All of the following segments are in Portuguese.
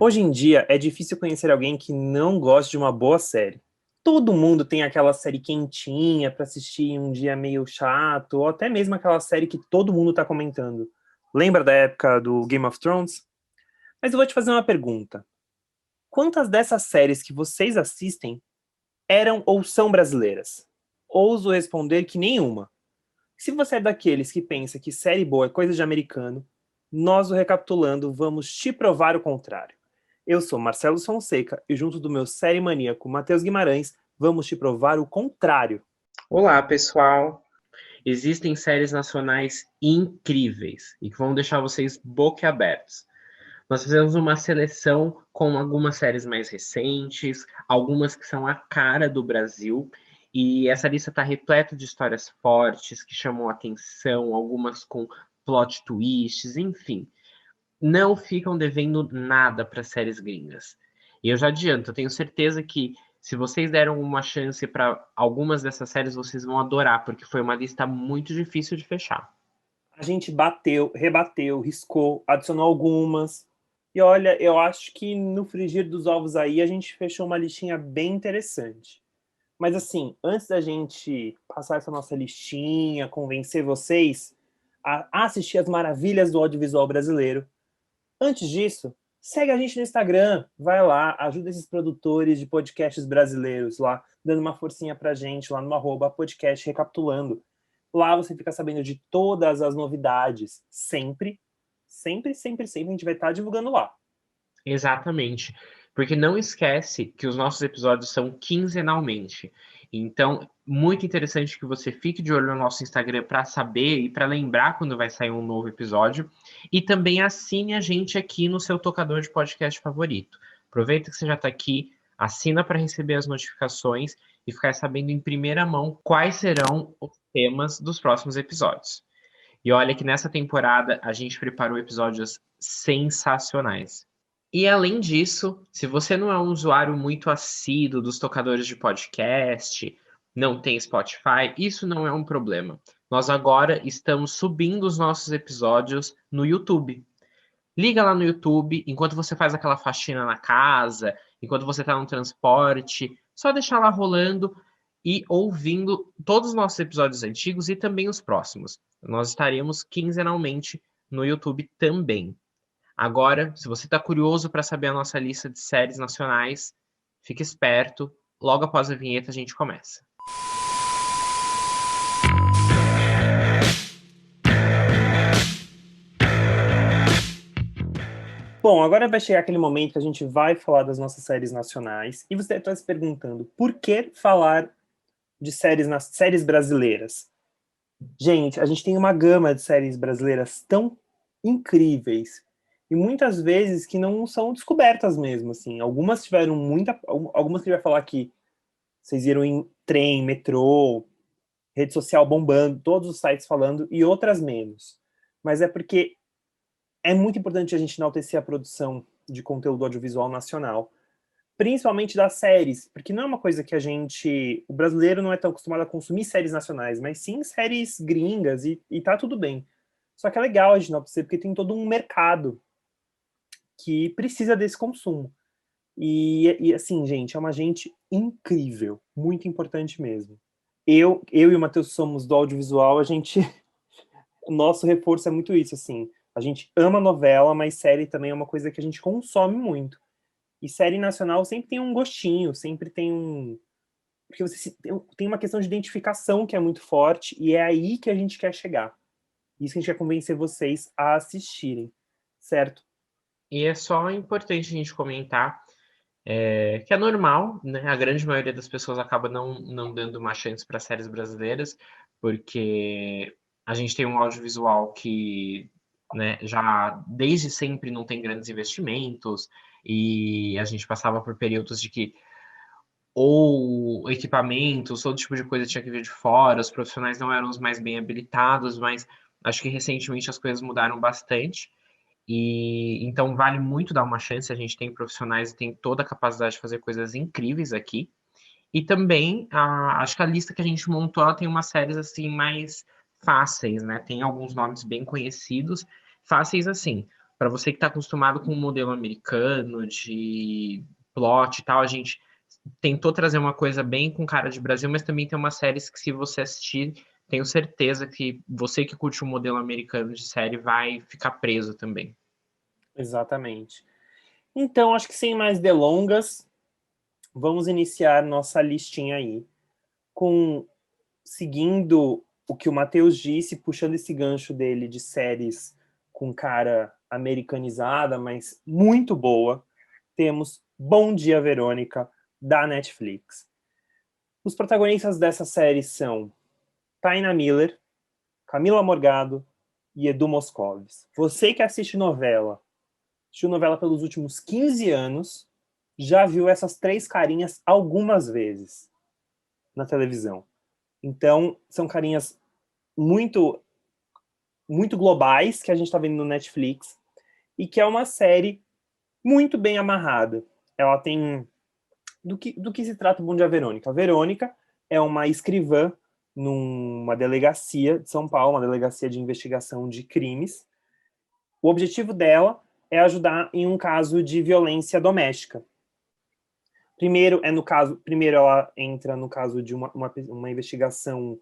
Hoje em dia, é difícil conhecer alguém que não goste de uma boa série. Todo mundo tem aquela série quentinha para assistir em um dia meio chato, ou até mesmo aquela série que todo mundo tá comentando. Lembra da época do Game of Thrones? Mas eu vou te fazer uma pergunta. Quantas dessas séries que vocês assistem eram ou são brasileiras? Ouso responder que nenhuma. Se você é daqueles que pensa que série boa é coisa de americano, nós, o Recapitulando, vamos te provar o contrário. Eu sou Marcelo Fonseca e junto do meu série maníaco Matheus Guimarães, vamos te provar o contrário. Olá, pessoal! Existem séries nacionais incríveis e que vão deixar vocês boquiabertos. Nós fizemos uma seleção com algumas séries mais recentes, algumas que são a cara do Brasil, e essa lista está repleta de histórias fortes que chamam a atenção, algumas com plot twists, enfim. Não ficam devendo nada para séries gringas. E eu já adianto, eu tenho certeza que se vocês deram uma chance para algumas dessas séries, vocês vão adorar, porque foi uma lista muito difícil de fechar. A gente bateu, rebateu, riscou, adicionou algumas. E olha, eu acho que no frigir dos ovos aí a gente fechou uma listinha bem interessante. Mas assim, antes da gente passar essa nossa listinha, convencer vocês a assistir as maravilhas do audiovisual brasileiro, antes disso, segue a gente no Instagram, vai lá, ajuda esses produtores de podcasts brasileiros lá, dando uma forcinha pra gente lá no @podcast Recapitulando. Lá você fica sabendo de todas as novidades, sempre, sempre, sempre, sempre a gente vai estar divulgando lá. Exatamente. Porque não esquece que os nossos episódios são quinzenalmente. Então, muito interessante que você fique de olho no nosso Instagram para saber e para lembrar quando vai sair um novo episódio. E também assine a gente aqui no seu tocador de podcast favorito. Aproveita que você já está aqui, assina para receber as notificações e ficar sabendo em primeira mão quais serão os temas dos próximos episódios. E olha que nessa temporada a gente preparou episódios sensacionais. E além disso, se você não é um usuário muito assíduo dos tocadores de podcast, não tem Spotify, isso não é um problema. Nós agora estamos subindo os nossos episódios no YouTube. Liga lá no YouTube, enquanto você faz aquela faxina na casa, enquanto você está no transporte, só deixar lá rolando e ouvindo todos os nossos episódios antigos e também os próximos. Nós estaremos quinzenalmente no YouTube também. Agora, se você está curioso para saber a nossa lista de séries nacionais, fique esperto. Logo após a vinheta, a gente começa. Bom, agora vai chegar aquele momento que a gente vai falar das nossas séries nacionais e você está se perguntando por que falar de séries brasileiras? Gente, a gente tem uma gama de séries brasileiras tão incríveis e muitas vezes que não são descobertas mesmo, assim. Algumas tiveram algumas que vai falar que vocês viram em trem, metrô, rede social bombando, todos os sites falando e outras menos. Mas é porque é muito importante a gente enaltecer a produção de conteúdo audiovisual nacional, principalmente das séries, porque não é uma coisa que o brasileiro não é tão acostumado a consumir séries nacionais, mas sim séries gringas e tá tudo bem. Só que é legal a gente enaltecer porque tem todo um mercado que precisa desse consumo. E assim, gente, é uma gente incrível, muito importante mesmo. Eu e o Matheus somos do audiovisual, o nosso reforço é muito isso, assim. A gente ama novela, mas série também é uma coisa que a gente consome muito. E série nacional sempre tem um gostinho, sempre tem um. Porque tem uma questão de identificação que é muito forte, e é aí que a gente quer chegar. Isso que a gente quer convencer vocês a assistirem, certo? E é só importante a gente comentar que é normal, né? A grande maioria das pessoas acaba não dando uma chance para séries brasileiras, porque a gente tem um audiovisual que, né, já desde sempre não tem grandes investimentos, e a gente passava por períodos de que ou equipamentos, todo tipo de coisa tinha que vir de fora, os profissionais não eram os mais bem habilitados, mas acho que recentemente as coisas mudaram bastante. E então vale muito dar uma chance. A gente tem profissionais e tem toda a capacidade de fazer coisas incríveis aqui. E também acho que a lista que a gente montou ela tem umas séries assim mais fáceis, né? Tem alguns nomes bem conhecidos, fáceis assim. para você que está acostumado com o modelo americano de plot e tal, a gente tentou trazer uma coisa bem com cara de Brasil, mas também tem umas séries que, se você assistir, tenho certeza que você que curte o modelo americano de série vai ficar preso também. Exatamente. Então, acho que sem mais delongas, vamos iniciar nossa listinha aí, com seguindo o que o Matheus disse, puxando esse gancho dele de séries com cara americanizada, mas muito boa, temos Bom Dia, Verônica, da Netflix. Os protagonistas dessa série são Taina Miller, Camila Morgado e Edu Moscovis. Você que assistiu novela pelos últimos 15 anos, já viu essas três carinhas algumas vezes na televisão. Então, são carinhas muito, muito globais que a gente está vendo no Netflix e que é uma série muito bem amarrada. Ela tem... Do que se trata o Bom Dia Verônica? A Verônica é uma escrivã numa delegacia de São Paulo, uma delegacia de investigação de crimes. O objetivo dela é ajudar em um caso de violência doméstica. Primeiro ela entra no caso de uma investigação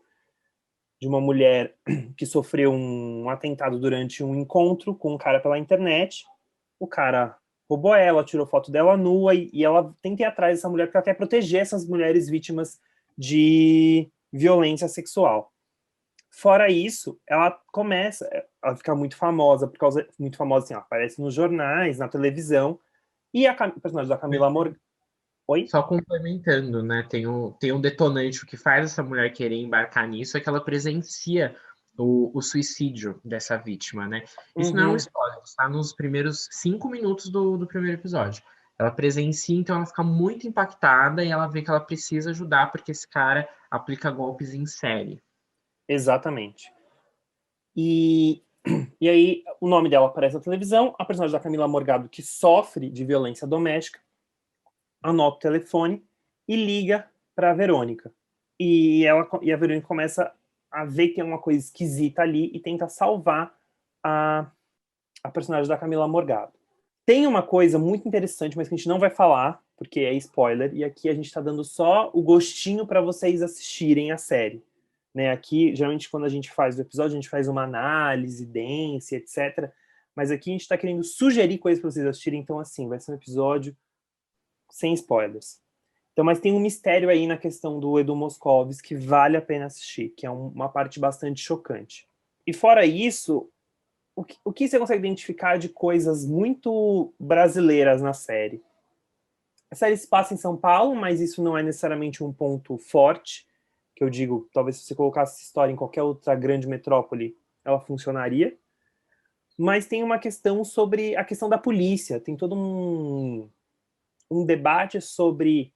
de uma mulher que sofreu um atentado durante um encontro com um cara pela internet. O cara roubou ela, tirou foto dela nua e ela tenta ir atrás dessa mulher porque ela quer proteger essas mulheres vítimas de violência sexual. Fora isso, ela fica muito famosa, muito famosa assim, ela aparece nos jornais, na televisão, e o personagem da Camila Morgan. Oi? Só complementando, né? Tem um detonante, o que faz essa mulher querer embarcar nisso é que ela presencia o suicídio dessa vítima, né? Isso não é um Uhum. spoiler, está nos primeiros 5 minutos do primeiro episódio. Ela presencia, então ela fica muito impactada e ela vê que ela precisa ajudar porque esse cara aplica golpes em série. Exatamente. E, e aí, o nome dela aparece na televisão, a personagem da Camila Morgado, que sofre de violência doméstica, anota o telefone e liga para a Verônica. E a Verônica começa a ver que tem uma coisa esquisita ali e tenta salvar a, a personagem da Camila Morgado. Tem uma coisa muito interessante, mas que a gente não vai falar, porque é spoiler, e aqui a gente está dando só o gostinho para vocês assistirem a série. Né? Aqui, geralmente, quando a gente faz o episódio, a gente faz uma análise densa, etc. Mas aqui a gente está querendo sugerir coisas para vocês assistirem, então, assim, vai ser um episódio sem spoilers. Então, mas tem um mistério aí na questão do Edu Moscovis que vale a pena assistir, que é uma parte bastante chocante. E fora isso, o que você consegue identificar de coisas muito brasileiras na série? A série se passa em São Paulo, mas isso não é necessariamente um ponto forte, que eu digo, talvez se você colocasse essa história em qualquer outra grande metrópole, ela funcionaria. Mas tem uma questão sobre a questão da polícia, tem todo um debate sobre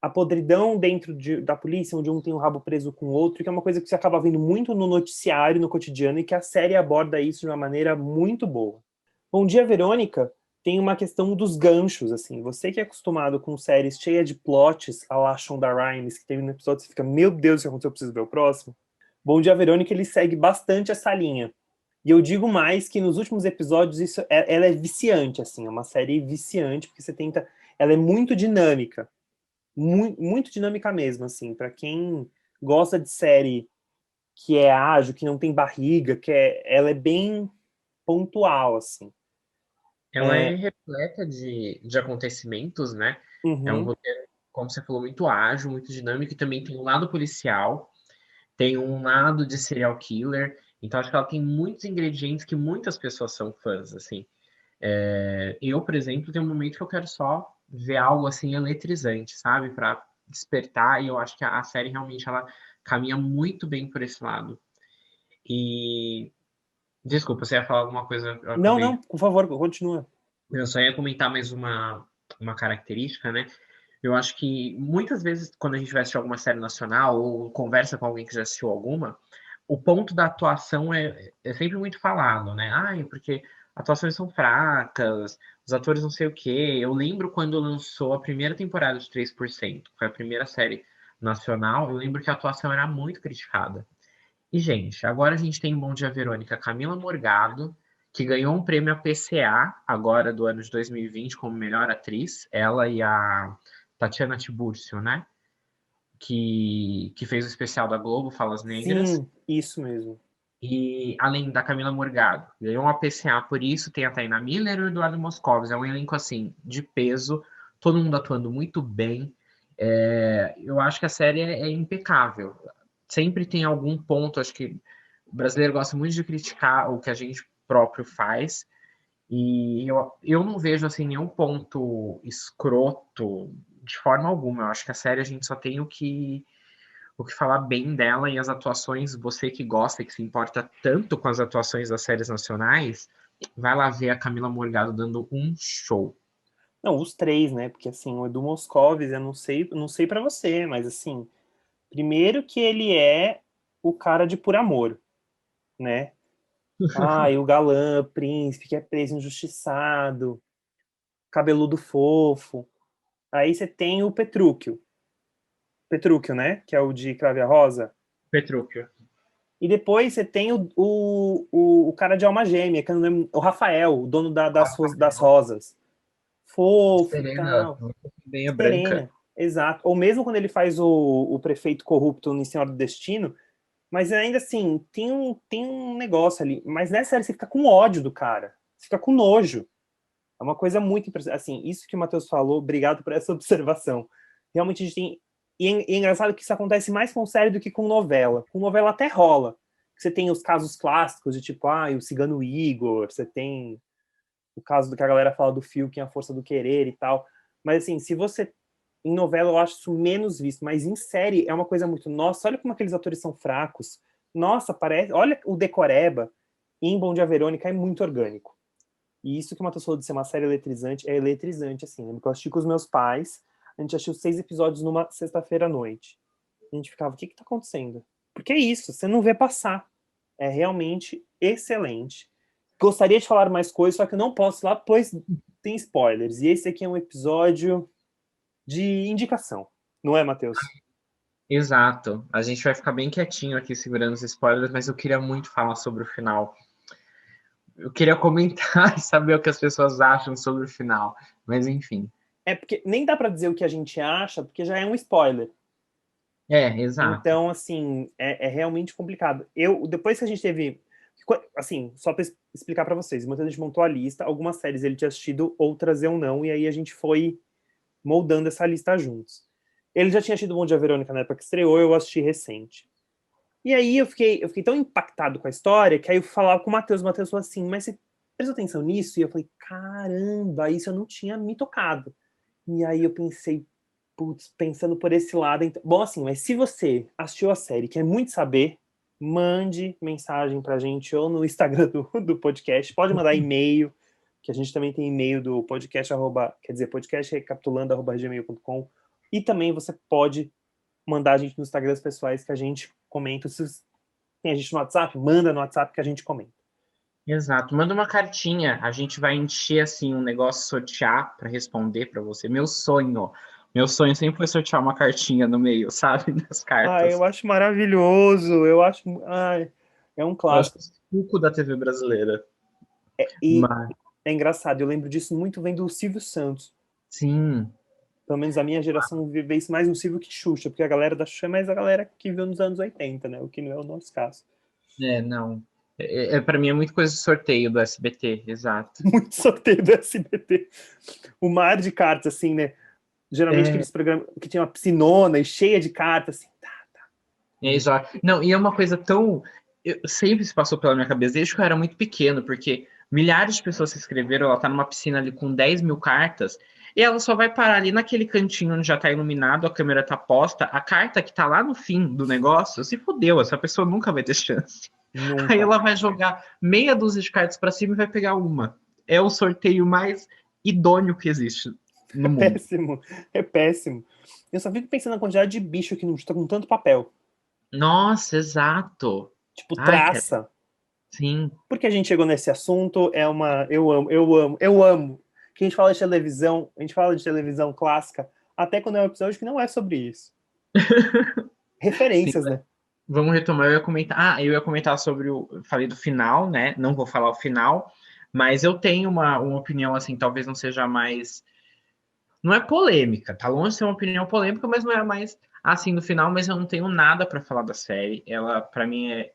a podridão dentro da polícia, onde um tem o rabo preso com o outro, que é uma coisa que você acaba vendo muito no noticiário, no cotidiano, e que a série aborda isso de uma maneira muito boa. Bom Dia, Verônica tem uma questão dos ganchos, assim. Você que é acostumado com séries cheias de plots, a la Shonda Rhimes, que teve no episódio, você fica, meu Deus, o que aconteceu? Eu preciso ver o próximo. Bom Dia, Verônica, ele segue bastante essa linha. E eu digo mais que nos últimos episódios ela é viciante, assim, é uma série viciante, porque ela é muito dinâmica, muito dinâmica mesmo, assim, para quem gosta de série que é ágil, que não tem barriga, ela é bem pontual, assim. Ela é repleta de acontecimentos, né? É um Uhum, roteiro, como você falou, muito ágil, muito dinâmico, e também tem um lado policial, tem um lado de serial killer, então acho que ela tem muitos ingredientes que muitas pessoas são fãs, assim. Eu, por exemplo, tenho um momento que eu quero só ver algo assim eletrizante, sabe? Para despertar, e eu acho que a série realmente ela caminha muito bem por esse lado. E desculpa, você ia falar alguma coisa, eu não, acabei. não, por favor, continua. Eu só ia comentar mais uma característica, né? Eu acho que muitas vezes, quando a gente vai assistir alguma série nacional ou conversa com alguém que já assistiu alguma, o ponto da atuação é sempre muito falado, né? Ai, porque atuações são fracas, os atores não sei o quê. Eu lembro quando lançou a primeira temporada de 3%, foi a primeira série nacional, eu lembro que a atuação era muito criticada. E, gente, agora a gente tem em Bom Dia Verônica Camila Morgado, que ganhou um prêmio APCA, agora do ano de 2020, como melhor atriz, ela e a Tatiana Tiburcio, né? Que fez o especial da Globo, Falas Negras. Sim, isso mesmo. E além da Camila Morgado, ganhou um APCA por isso, tem a Taina Miller e o Eduardo Moscovis. É um elenco assim de peso, todo mundo atuando muito bem. Eu acho que a série é impecável. Sempre tem algum ponto, acho que o brasileiro gosta muito de criticar o que a gente próprio faz. E eu não vejo assim nenhum ponto escroto de forma alguma. Eu acho que a série a gente só tem o que falar bem dela e as atuações, você que gosta, que se importa tanto com as atuações das séries nacionais, vai lá ver a Camila Morgado dando um show. Não, os três, né? Porque assim, o Edu Moscovis, eu não sei para você, mas assim, primeiro que ele é o cara de Por Amor, né? Ah, e o galã, príncipe, que é preso injustiçado, cabeludo fofo. Aí você tem o Petrúquio, né? Que é o de Crave a Rosa. Petrúquio. E depois você tem o cara de alma gêmea, que eu não lembro, o Rafael, o dono das rosas. Fofo e Serena, tal. bem a branca. Serena, exato. Ou mesmo quando ele faz o prefeito corrupto no Senhora do Destino, mas ainda assim, tem um negócio ali. Mas nessa série você fica com ódio do cara. Você fica com nojo. É uma coisa muito impressionante. Assim, isso que o Matheus falou, obrigado por essa observação. Realmente a gente tem. E é engraçado que isso acontece mais com série do que com novela. Com novela até rola. Você tem os casos clássicos de tipo, o Cigano Igor, você tem o caso do que a galera fala do Fiuk, a força do querer e tal. Mas assim, se você. Em novela eu acho isso menos visto, mas em série é uma coisa muito. Nossa, olha como aqueles atores são fracos. Nossa, parece. Olha o Decoreba em Bom Dia Verônica é muito orgânico. E isso que o Matheus falou de ser uma série eletrizante, é eletrizante, assim. Lembro que eu assisti com os meus pais, a gente assistiu 6 episódios numa sexta-feira à noite. A gente ficava, o que que tá acontecendo? Porque é isso, você não vê passar. É realmente excelente. Gostaria de falar mais coisas, só que eu não posso lá, pois tem spoilers. E esse aqui é um episódio de indicação, não é, Matheus? Exato. A gente vai ficar bem quietinho aqui segurando os spoilers, mas eu queria muito falar sobre o final. Eu queria comentar e saber o que as pessoas acham sobre o final. Mas enfim. É porque nem dá pra dizer o que a gente acha, porque já é um spoiler. Exato. Então, assim, é realmente complicado. Depois que a gente teve. Assim, só para explicar para vocês, muita gente montou a lista, algumas séries ele tinha assistido, outras eu não, e aí a gente foi moldando essa lista juntos. Ele já tinha assistido Bom Dia Verônica na época que estreou, eu assisti recente. E aí eu fiquei tão impactado com a história que aí eu falava com o Matheus falou assim, mas você prestou atenção nisso? E eu falei, caramba, isso eu não tinha me tocado. E aí eu pensei, putz, pensando por esse lado. Então... Bom, assim, mas se você assistiu a série e quer muito saber, mande mensagem pra gente ou no Instagram do podcast. Pode mandar e-mail, que a gente também tem e-mail do podcast, quer dizer, podcastrecapitulando@gmail.com. E também você pode mandar a gente nos Instagrams pessoais que a gente comenta. Se tem a gente no WhatsApp, manda no WhatsApp que a gente comenta. Exato. Manda uma cartinha. A gente vai encher assim um negócio, sortear para responder para você. Meu sonho sempre foi sortear uma cartinha no meio, sabe, das Eu cartas. acho maravilhoso. Eu acho. É um Eu acho clássico. que é o suco da TV brasileira. E Mas é engraçado, eu lembro disso muito vendo o Silvio Santos. sim, Pelo menos a minha geração vive isso mais no Silvio que Xuxa, porque a galera da Xuxa é mais a galera que viu nos anos 80, né? O que não é o nosso caso. não. Para mim é muito coisa de sorteio do SBT, exato. Muito sorteio do SBT. O mar de cartas, assim, né? Geralmente É, aqueles programas que tinha uma piscinona e cheia de cartas, assim. Tá. exato. Não, e é uma coisa tão. Sempre se passou pela minha cabeça, desde que eu era muito pequeno, porque milhares de pessoas se inscreveram, ela tá numa piscina ali com 10 mil cartas, e ela só vai parar ali naquele cantinho onde já tá iluminado, a câmera tá posta, a carta que tá lá no fim do negócio, se fodeu, essa pessoa nunca vai ter chance. Aí Nunca. ela vai jogar meia dúzia de cartas pra cima e vai pegar uma. É o sorteio mais idôneo que existe É no mundo. péssimo. É péssimo. Eu só fico pensando na quantidade de bicho que não está com tanto papel. Nossa, exato. Tipo, Ai, cara, traça. sim. Porque a gente chegou nesse assunto, é uma. Eu amo, eu amo, eu amo. Que a gente fala de televisão clássica, até quando é um episódio que não é sobre isso. Sim, Referências, né? Vamos retomar, eu ia comentar. Ah, eu ia comentar sobre o. Falei do final, né? Não vou falar o final, mas eu tenho uma opinião, assim, talvez não seja mais. Não é polêmica, tá longe de ser uma opinião polêmica, mas não é mais assim no final, mas eu não tenho nada para falar da série. Ela, para mim, é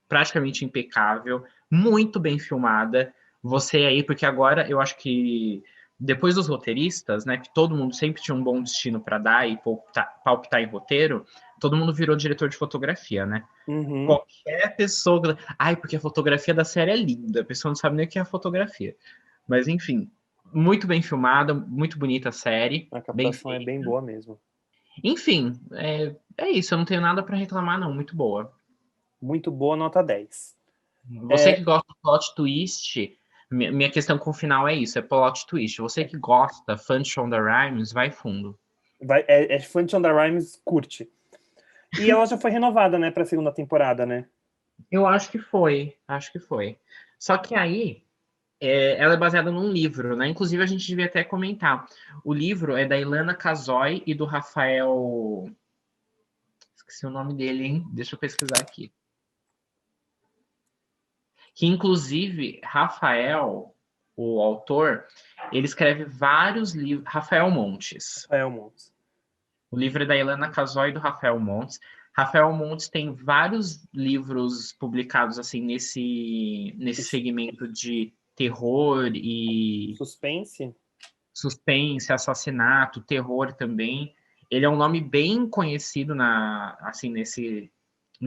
praticamente impecável, muito bem filmada. Você aí, porque agora eu acho que depois dos roteiristas, né, que todo mundo sempre tinha um bom destino para dar e palpitar em roteiro, todo mundo virou diretor de fotografia, né? Uhum. Qualquer pessoa. Ai, porque a fotografia da série é linda, a pessoa não sabe nem o que é a fotografia. Mas enfim, muito bem filmada, muito bonita a série, A bem captação é bem feita. boa mesmo. Enfim, é isso, eu não tenho nada para reclamar, não, muito boa. Muito boa, nota 10. Você É, que gosta de plot twist, minha questão com o final é isso, é plot twist. Você que gosta, fã de Shonda Rhimes, vai fundo. é fã de Shonda Rhimes, curte. E ela já foi renovada, né, pra segunda temporada, né? Eu acho que foi, acho que foi. Só que aí, ela é baseada num livro, né? Inclusive a gente devia até comentar. O livro é da Ilana Casoy e do Rafael. Esqueci o nome dele, hein? Deixa eu pesquisar aqui. Que inclusive Rafael, o autor, ele escreve vários livros. Rafael Montes. Rafael Montes. O livro é da Ilana Casoy e do Rafael Montes. Rafael Montes tem vários livros publicados assim nesse Esse segmento de terror e suspense? suspense, assassinato, terror também. Ele é um nome bem conhecido assim nesse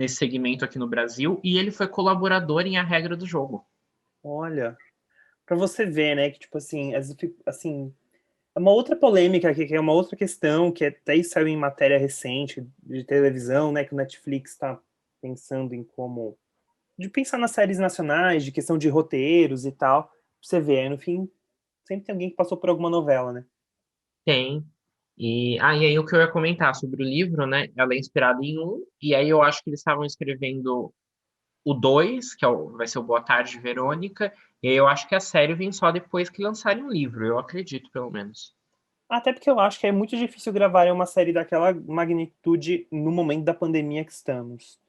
segmento aqui no Brasil e ele foi colaborador em A Regra do Jogo. Olha, pra você ver, né, que tipo assim, assim, é uma outra polêmica aqui, que é uma outra questão, que até saiu em matéria recente de televisão, né, que o Netflix está pensando em como de pensar nas séries nacionais, de questão de roteiros e tal. Pra você ver, aí no fim, sempre tem alguém que passou por alguma novela, né? Tem. E aí o que eu ia comentar sobre o livro, né? Ela é inspirada em um, e aí eu acho que eles estavam escrevendo o 2 que vai ser o Boa Tarde, Verônica, e aí eu acho que a série vem só depois que lançarem o livro, eu acredito, pelo menos. Até porque eu acho que é muito difícil gravar uma série daquela magnitude no momento da pandemia que estamos.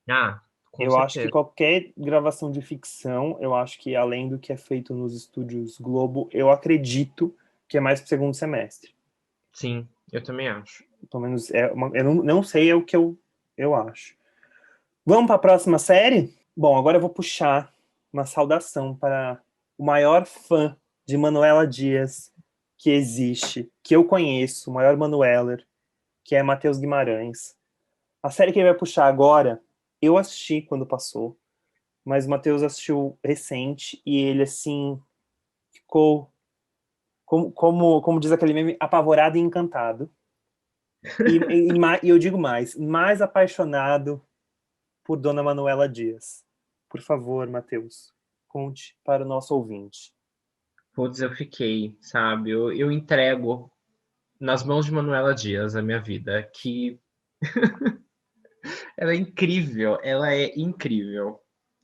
Ah, com Eu acho que certeza. qualquer gravação de ficção, eu acho que além do que é feito nos estúdios Globo, eu acredito que é mais pro segundo semestre. Sim, eu também acho. Pelo menos eu não sei, é o que eu acho. Vamos para a próxima série? Bom, agora eu vou puxar uma saudação para o maior fã de Manuela Dias que existe, que eu conheço, o maior Manueller, que é Matheus Guimarães. A série que ele vai puxar agora, eu assisti quando passou, mas o Matheus assistiu recente e ele, assim, ficou, como diz aquele meme, apavorado e encantado. E eu digo mais apaixonado por Dona Manuela Dias. Por favor, Matheus, conte para o nosso ouvinte. Putz, eu fiquei, sabe? Eu entrego nas mãos de Manuela Dias a minha vida, que ela é incrível, ela é incrível.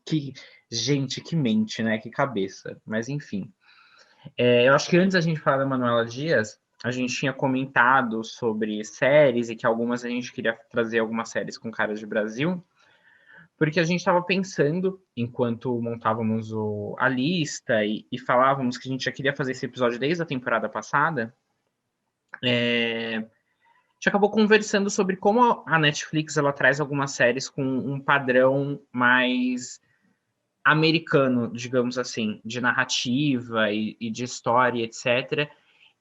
Que, gente, que mente, né? Que cabeça. Mas enfim. Eu acho que antes da gente falar da Manuela Dias, a gente tinha comentado sobre séries e que algumas a gente queria trazer algumas séries com caras de Brasil, porque a gente estava pensando, enquanto montávamos a lista e falávamos que a gente já queria fazer esse episódio desde a temporada passada, a gente acabou conversando sobre como a Netflix ela traz algumas séries com um padrão mais americano, digamos assim, de narrativa e de história, etc.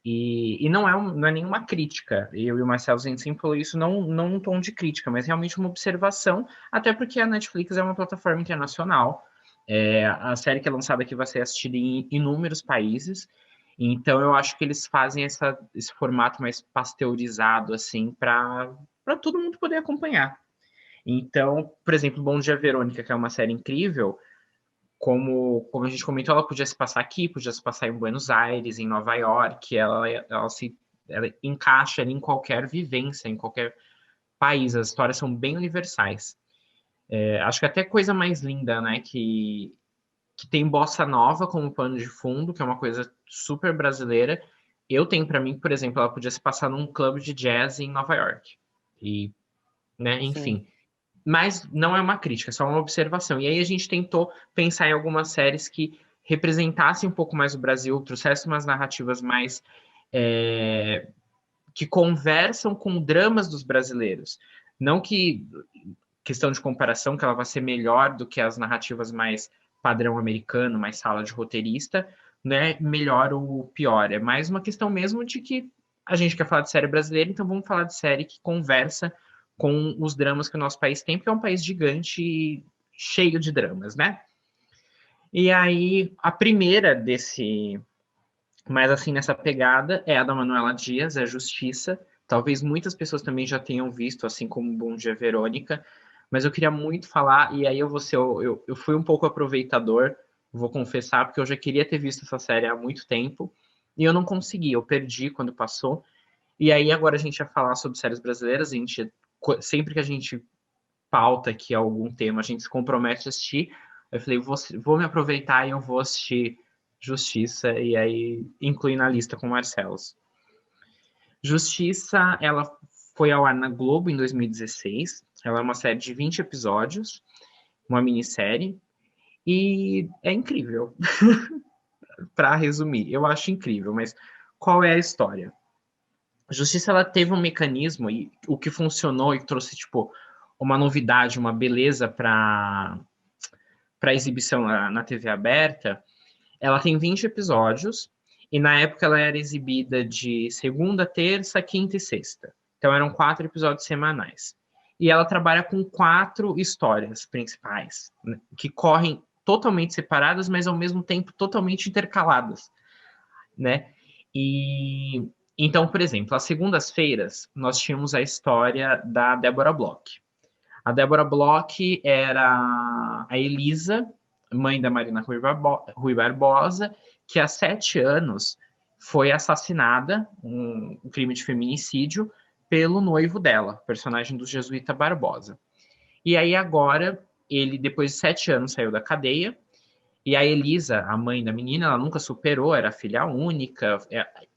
E não não é nenhuma crítica. Eu e o Marcelo, a gente sempre falou isso não um tom de crítica, mas realmente uma observação, até porque a Netflix é uma plataforma internacional. A série que é lançada aqui vai ser assistida em inúmeros países. Então eu acho que eles fazem esse formato mais pasteurizado, assim, para todo mundo poder acompanhar. Então, por exemplo, Bom Dia Verônica, que é uma série incrível, como a gente comentou, ela podia se passar aqui, podia se passar em Buenos Aires, em Nova York, ela encaixa ali em qualquer vivência, em qualquer país, as histórias são bem universais. Acho que até coisa mais linda, né, que tem bossa nova como pano de fundo, que é uma coisa super brasileira. Eu tenho para mim, por exemplo, ela podia se passar num clube de jazz em Nova York. E, né, Sim. enfim. Mas não é uma crítica, é só uma observação. E aí a gente tentou pensar em algumas séries que representassem um pouco mais o Brasil, trouxessem umas narrativas mais que conversam com dramas dos brasileiros. Não que questão de comparação, que ela vai ser melhor do que as narrativas mais padrão americano, mais sala de roteirista, né? Melhor ou pior. É mais uma questão mesmo de que a gente quer falar de série brasileira, então vamos falar de série que conversa com os dramas que o nosso país tem, porque é um país gigante e cheio de dramas, né? E aí, a primeira desse, mas assim, nessa pegada, é a da Manuela Dias, é Justiça. Talvez muitas pessoas também já tenham visto, assim como Bom Dia Verônica, mas eu queria muito falar, e aí eu vou ser, eu fui um pouco aproveitador, vou confessar, porque eu já queria ter visto essa série há muito tempo, e eu não consegui, eu perdi quando passou. E aí agora a gente ia falar sobre séries brasileiras, a gente, sempre que a gente pauta aqui algum tema, a gente se compromete a assistir. Eu falei, vou me aproveitar e eu vou assistir Justiça, e aí incluir na lista com Marcelos. Justiça, ela foi ao ar na Globo em 2016. Ela é uma série de 20 episódios, uma minissérie, e é incrível. Para resumir, eu acho incrível, mas qual é a história? A Justiça, ela teve um mecanismo, e o que funcionou e trouxe, tipo, uma novidade, uma beleza para exibição na TV aberta. Ela tem 20 episódios e na época ela era exibida de segunda, terça, quinta e sexta. Então eram 4 episódios semanais. E ela trabalha com 4 histórias principais, né, que correm totalmente separadas, mas ao mesmo tempo totalmente intercaladas, né? E então, por exemplo, às segundas-feiras nós tínhamos a história da Débora Bloch. A Débora Bloch era a Elisa, mãe da Marina Rui Barbosa, que há 7 anos foi assassinada, um crime de feminicídio, pelo noivo dela, personagem do Jesuíta Barbosa. E aí agora, ele, depois de 7 anos, saiu da cadeia, e a Elisa, a mãe da menina, ela nunca superou, era filha única,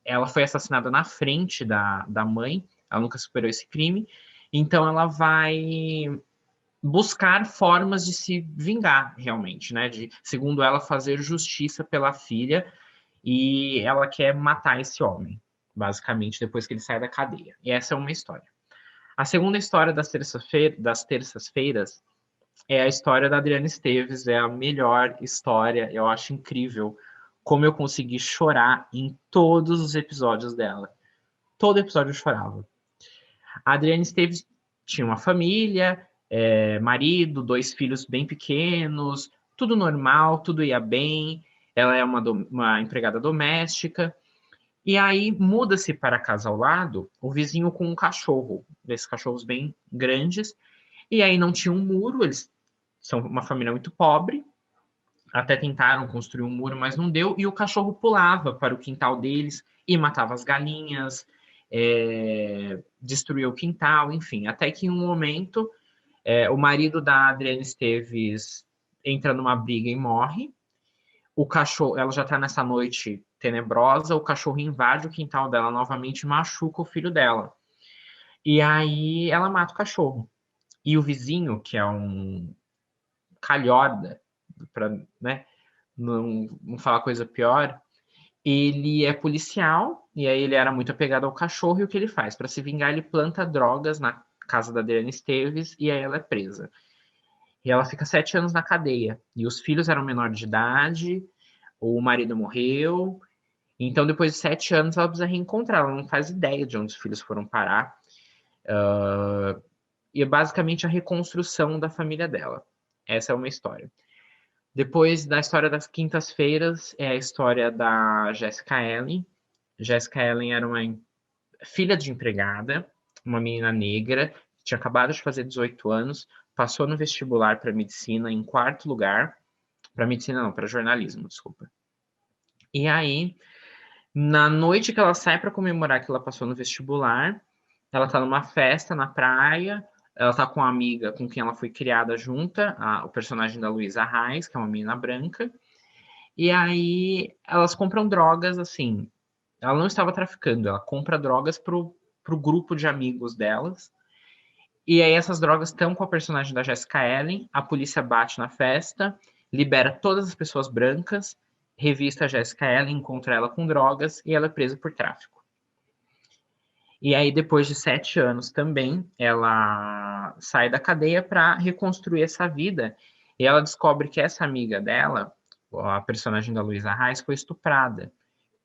ela foi assassinada na frente da mãe, ela nunca superou esse crime, então ela vai buscar formas de se vingar realmente, né? De, segundo ela, fazer justiça pela filha e ela quer matar esse homem, basicamente, depois que ele sai da cadeia. E essa é uma história. A segunda história das terças-feiras é a história da Adriana Esteves, é a melhor história, eu acho incrível como eu consegui chorar em todos os episódios dela. Todo episódio eu chorava. A Adriana Esteves tinha uma família, marido, 2 filhos bem pequenos, tudo normal, tudo ia bem. Ela é uma empregada doméstica. E aí muda-se para a casa ao lado o vizinho com um cachorro, desses cachorros bem grandes. E aí não tinha um muro, eles são uma família muito pobre. Até tentaram construir um muro, mas não deu. E o cachorro pulava para o quintal deles e matava as galinhas, destruía o quintal, enfim. Até que em um momento, o marido da Adriana Esteves entra numa briga e morre. O cachorro, ela já está nessa noite tenebrosa, o cachorro invade o quintal dela novamente e machuca o filho dela. E aí ela mata o cachorro. E o vizinho, que é um calhorda, para, né, não falar coisa pior, ele é policial e aí ele era muito apegado ao cachorro e o que ele faz? Para se vingar, ele planta drogas na casa da Adriana Esteves e aí ela é presa. E ela fica 7 anos na cadeia. E os filhos eram menores de idade, o marido morreu. Então, depois de 7 anos, ela precisa reencontrar. Ela não faz ideia de onde os filhos foram parar. E é basicamente a reconstrução da família dela. Essa é uma história. Depois da história das quintas-feiras, é a história da Jessica Ellen. Jessica Ellen era uma filha de empregada, uma menina negra, tinha acabado de fazer 18 anos, passou no vestibular para medicina em quarto lugar. Para medicina não, para jornalismo, desculpa. E aí, na noite que ela sai para comemorar que ela passou no vestibular, ela tá numa festa na praia, ela tá com uma amiga com quem ela foi criada junta, o personagem da Luísa Reis, que é uma menina branca. E aí elas compram drogas, assim. Ela não estava traficando, ela compra drogas pro grupo de amigos delas. E aí essas drogas estão com a personagem da Jessica Ellen, a polícia bate na festa, libera todas as pessoas brancas, revista a Jessica Ellen, encontra ela com drogas e ela é presa por tráfico. E aí, depois de 7 anos também, ela sai da cadeia para reconstruir essa vida. E ela descobre que essa amiga dela, a personagem da Luísa Reis, foi estuprada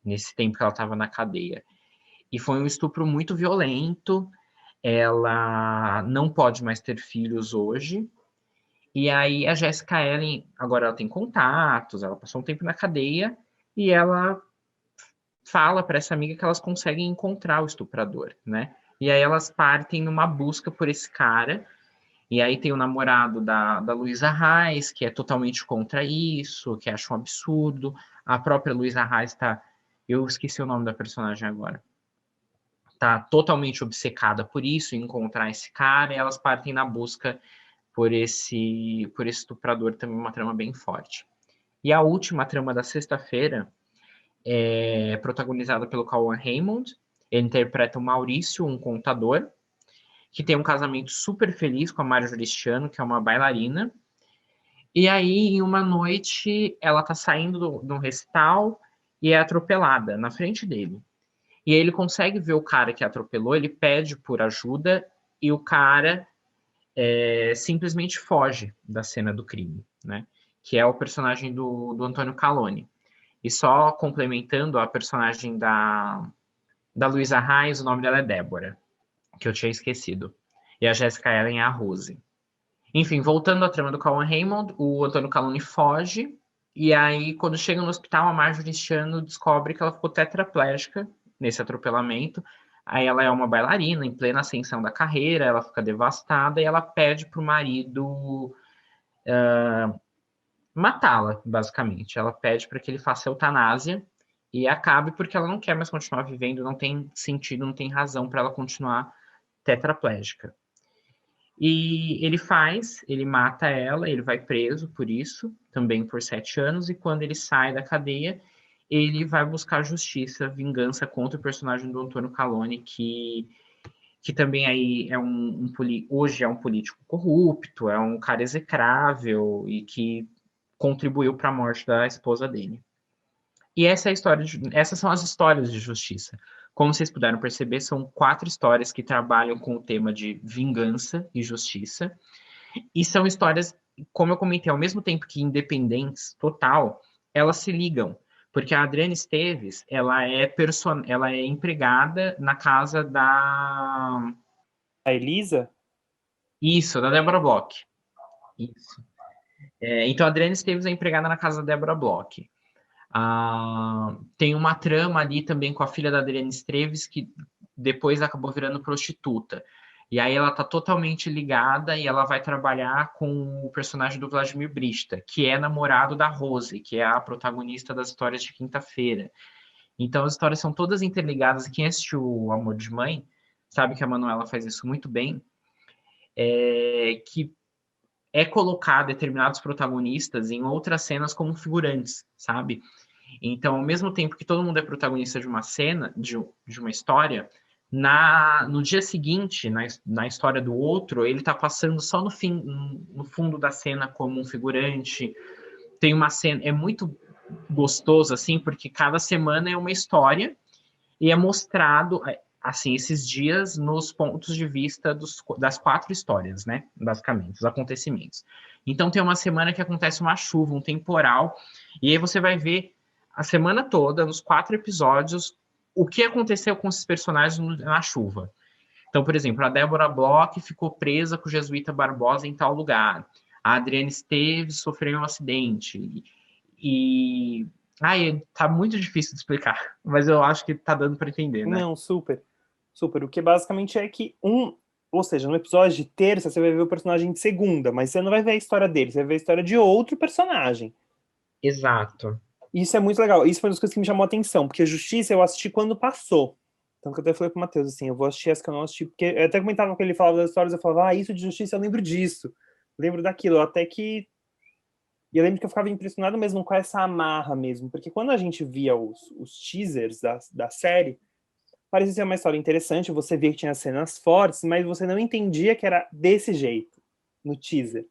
nesse tempo que ela estava na cadeia. E foi um estupro muito violento. Ela não pode mais ter filhos hoje. E aí a Jessica Ellen, agora ela tem contatos, ela passou um tempo na cadeia e ela fala para essa amiga que elas conseguem encontrar o estuprador, né? E aí elas partem numa busca por esse cara. E aí tem o namorado da Luísa Reis, que é totalmente contra isso, que acha um absurdo. A própria Luísa Reis tá. Eu esqueci o nome da personagem agora. Tá totalmente obcecada por isso, em encontrar esse cara, e elas partem na busca por esse estuprador, também uma trama bem forte. E a última trama da sexta-feira é protagonizada pelo Cauan Raymond. Ele interpreta o Maurício, um contador, que tem um casamento super feliz com a Marjorie Estiano, que é uma bailarina. E aí, em uma noite, ela tá saindo de um recital e é atropelada na frente dele. E aí ele consegue ver o cara que atropelou, ele pede por ajuda e o cara simplesmente foge da cena do crime, né? Que é o personagem do Antônio Caloni. E só complementando a personagem da Luísa Reis, o nome dela é Débora, que eu tinha esquecido. E a Jessica Ellen é a Rose. Enfim, voltando à trama do Cauan Raymond, o Antônio Caloni foge, e aí, quando chega no hospital, a Marjorie Estiano descobre que ela ficou tetraplégica nesse atropelamento. Aí ela é uma bailarina, em plena ascensão da carreira, ela fica devastada e ela pede pro marido matá-la, basicamente. Ela pede para que ele faça eutanásia e acabe porque ela não quer mais continuar vivendo, não tem sentido, não tem razão para ela continuar tetraplégica. E ele mata ela, ele vai preso por isso, também por 7 anos, e quando ele sai da cadeia, ele vai buscar justiça, vingança contra o personagem do Antônio Caloni, que também aí é hoje é um político corrupto, é um cara execrável e que contribuiu para a morte da esposa dele. E essas são as histórias de justiça. Como vocês puderam perceber, são 4 histórias que trabalham com o tema de vingança e justiça. E são histórias, como eu comentei, ao mesmo tempo que independentes, total, elas se ligam. Porque a Adriana Esteves, ela é empregada na casa da... A Elisa? Isso, da Débora Bloch. Isso. Então, a Adriana Esteves é empregada na casa da Débora Bloch. Tem uma trama ali também com a filha da Adriana Esteves, que depois acabou virando prostituta. E aí ela tá totalmente ligada e ela vai trabalhar com o personagem do Vladimir Brista, que é namorado da Rose, que é a protagonista das histórias de quinta-feira. Então as histórias são todas interligadas. Quem assistiu o Amor de Mãe sabe que a Manuela faz isso muito bem, que é colocar determinados protagonistas em outras cenas como figurantes, sabe? Então, ao mesmo tempo que todo mundo é protagonista de uma cena, de uma história, no dia seguinte, na história do outro, ele tá passando só no fundo da cena como um figurante. Tem uma cena, é muito gostoso, assim, porque cada semana é uma história e é mostrado, assim, esses dias nos pontos de vista das 4 histórias, né? Basicamente, os acontecimentos. Então, tem uma semana que acontece uma chuva, um temporal, e aí você vai ver a semana toda, nos 4 episódios, o que aconteceu com esses personagens na chuva. Então, por exemplo, a Débora Bloch ficou presa com o Jesuíta Barbosa em tal lugar. A Adriana Esteves sofreu um acidente. E. Ai, tá muito difícil de explicar, mas eu acho que tá dando para entender, né? Não, super. Super. O que basicamente é que ou seja, no episódio de terça você vai ver o personagem de segunda, mas você não vai ver a história dele, você vai ver a história de outro personagem. Exato. Isso é muito legal. Isso foi uma das coisas que me chamou a atenção, porque a Justiça eu assisti quando passou. Então, que eu até falei pro Matheus, assim, eu vou assistir essa que eu não assisti, porque eu até comentava que ele falava das histórias, eu falava, isso de Justiça, eu lembro disso. Lembro daquilo, até que... E eu lembro que eu ficava impressionado mesmo com essa amarra mesmo, porque quando a gente via os teasers da série, parecia ser uma história interessante, você via que tinha cenas fortes, mas você não entendia que era desse jeito, no teaser.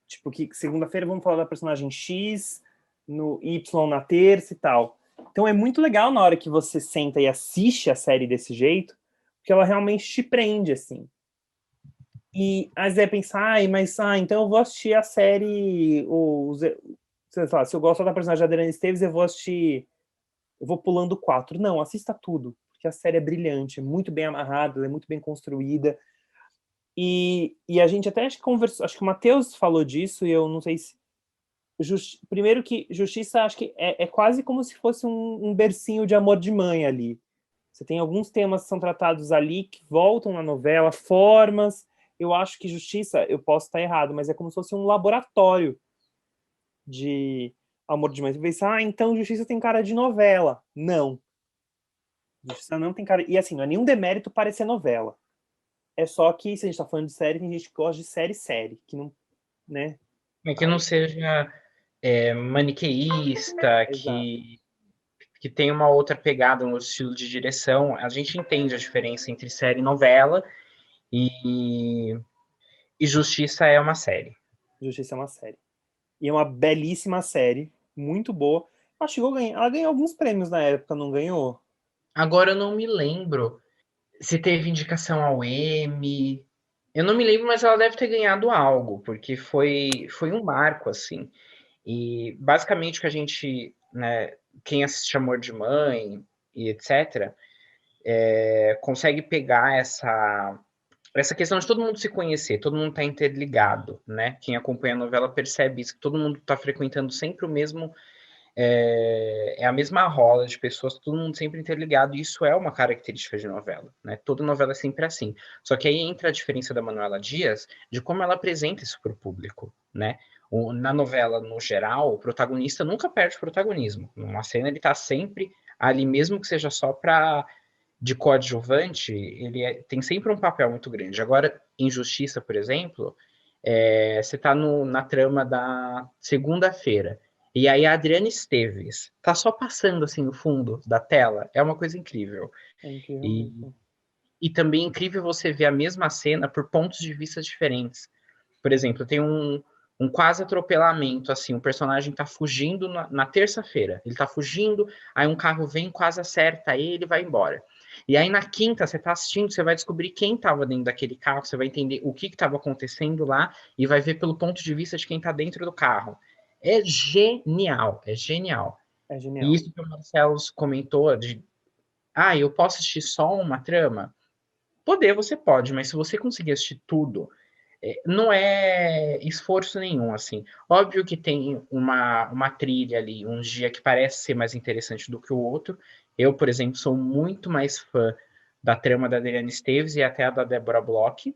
Tipo, que segunda-feira vamos falar da personagem X, no Y na terça e tal. Então é muito legal na hora que você senta e assiste a série desse jeito, porque ela realmente te prende, assim. E às vezes é pensar, então eu vou assistir a série, sei lá, se eu gosto da personagem da Adriana Esteves, eu vou pulando quatro. Não, assista tudo, porque a série é brilhante, é muito bem amarrada, ela é muito bem construída. E a gente até acho que conversou, acho que o Matheus falou disso, e eu não sei se. Primeiro que Justiça, acho que é quase como se fosse um bercinho de amor de mãe ali. Você tem alguns temas que são tratados ali que voltam na novela, formas. Eu acho que Justiça, eu posso estar errado, mas é como se fosse um laboratório de amor de mãe. Você pensa, então Justiça tem cara de novela. Não. Justiça não tem cara. E assim, não é nenhum demérito parecer novela. É só que, se a gente tá falando de série, tem gente que gosta de série, que não, né? É que não seja maniqueísta, Exato. que tem uma outra pegada no estilo de direção. A gente entende a diferença entre série e novela, e, e Justiça é uma série. Justiça é uma série. E é uma belíssima série, muito boa. Acho que ela ganhou alguns prêmios na época, não ganhou? Agora eu não me lembro se teve indicação ao Emmy. Eu não me lembro, mas ela deve ter ganhado algo, porque foi um marco, assim. E basicamente o que a gente, né, quem assiste Amor de Mãe e etc., consegue pegar essa questão de todo mundo se conhecer, todo mundo tá interligado, né? Quem acompanha a novela percebe isso, que todo mundo tá frequentando sempre o mesmo, a mesma rola de pessoas, todo mundo sempre interligado, e isso é uma característica de novela, né? Toda novela é sempre assim. Só que aí entra a diferença da Manuela Dias de como ela apresenta isso para o público, né? Na novela, no geral, o protagonista nunca perde protagonismo. Numa cena, ele tá sempre ali, mesmo que seja só para de coadjuvante, tem sempre um papel muito grande. Agora, em Justiça, por exemplo, você está na trama da segunda-feira, e aí a Adriana Esteves tá só passando assim no fundo da tela, é uma coisa incrível. É incrível E, mesmo. e também é incrível você ver a mesma cena por pontos de vista diferentes. Por exemplo, tem um quase atropelamento, assim, o personagem tá fugindo na terça-feira. Ele tá fugindo, aí um carro vem, quase acerta ele e vai embora. E aí na quinta, você tá assistindo, você vai descobrir quem estava dentro daquele carro, você vai entender o que estava acontecendo lá e vai ver pelo ponto de vista de quem tá dentro do carro. É genial, é genial. É E genial. isso que o Marcelo comentou de, eu posso assistir só uma trama? Poder, você pode, mas se você conseguir assistir tudo, não é esforço nenhum, assim. Óbvio que tem uma trilha ali, um dia que parece ser mais interessante do que o outro. Eu, por exemplo, sou muito mais fã da trama da Adriana Esteves e até a da Débora Bloch,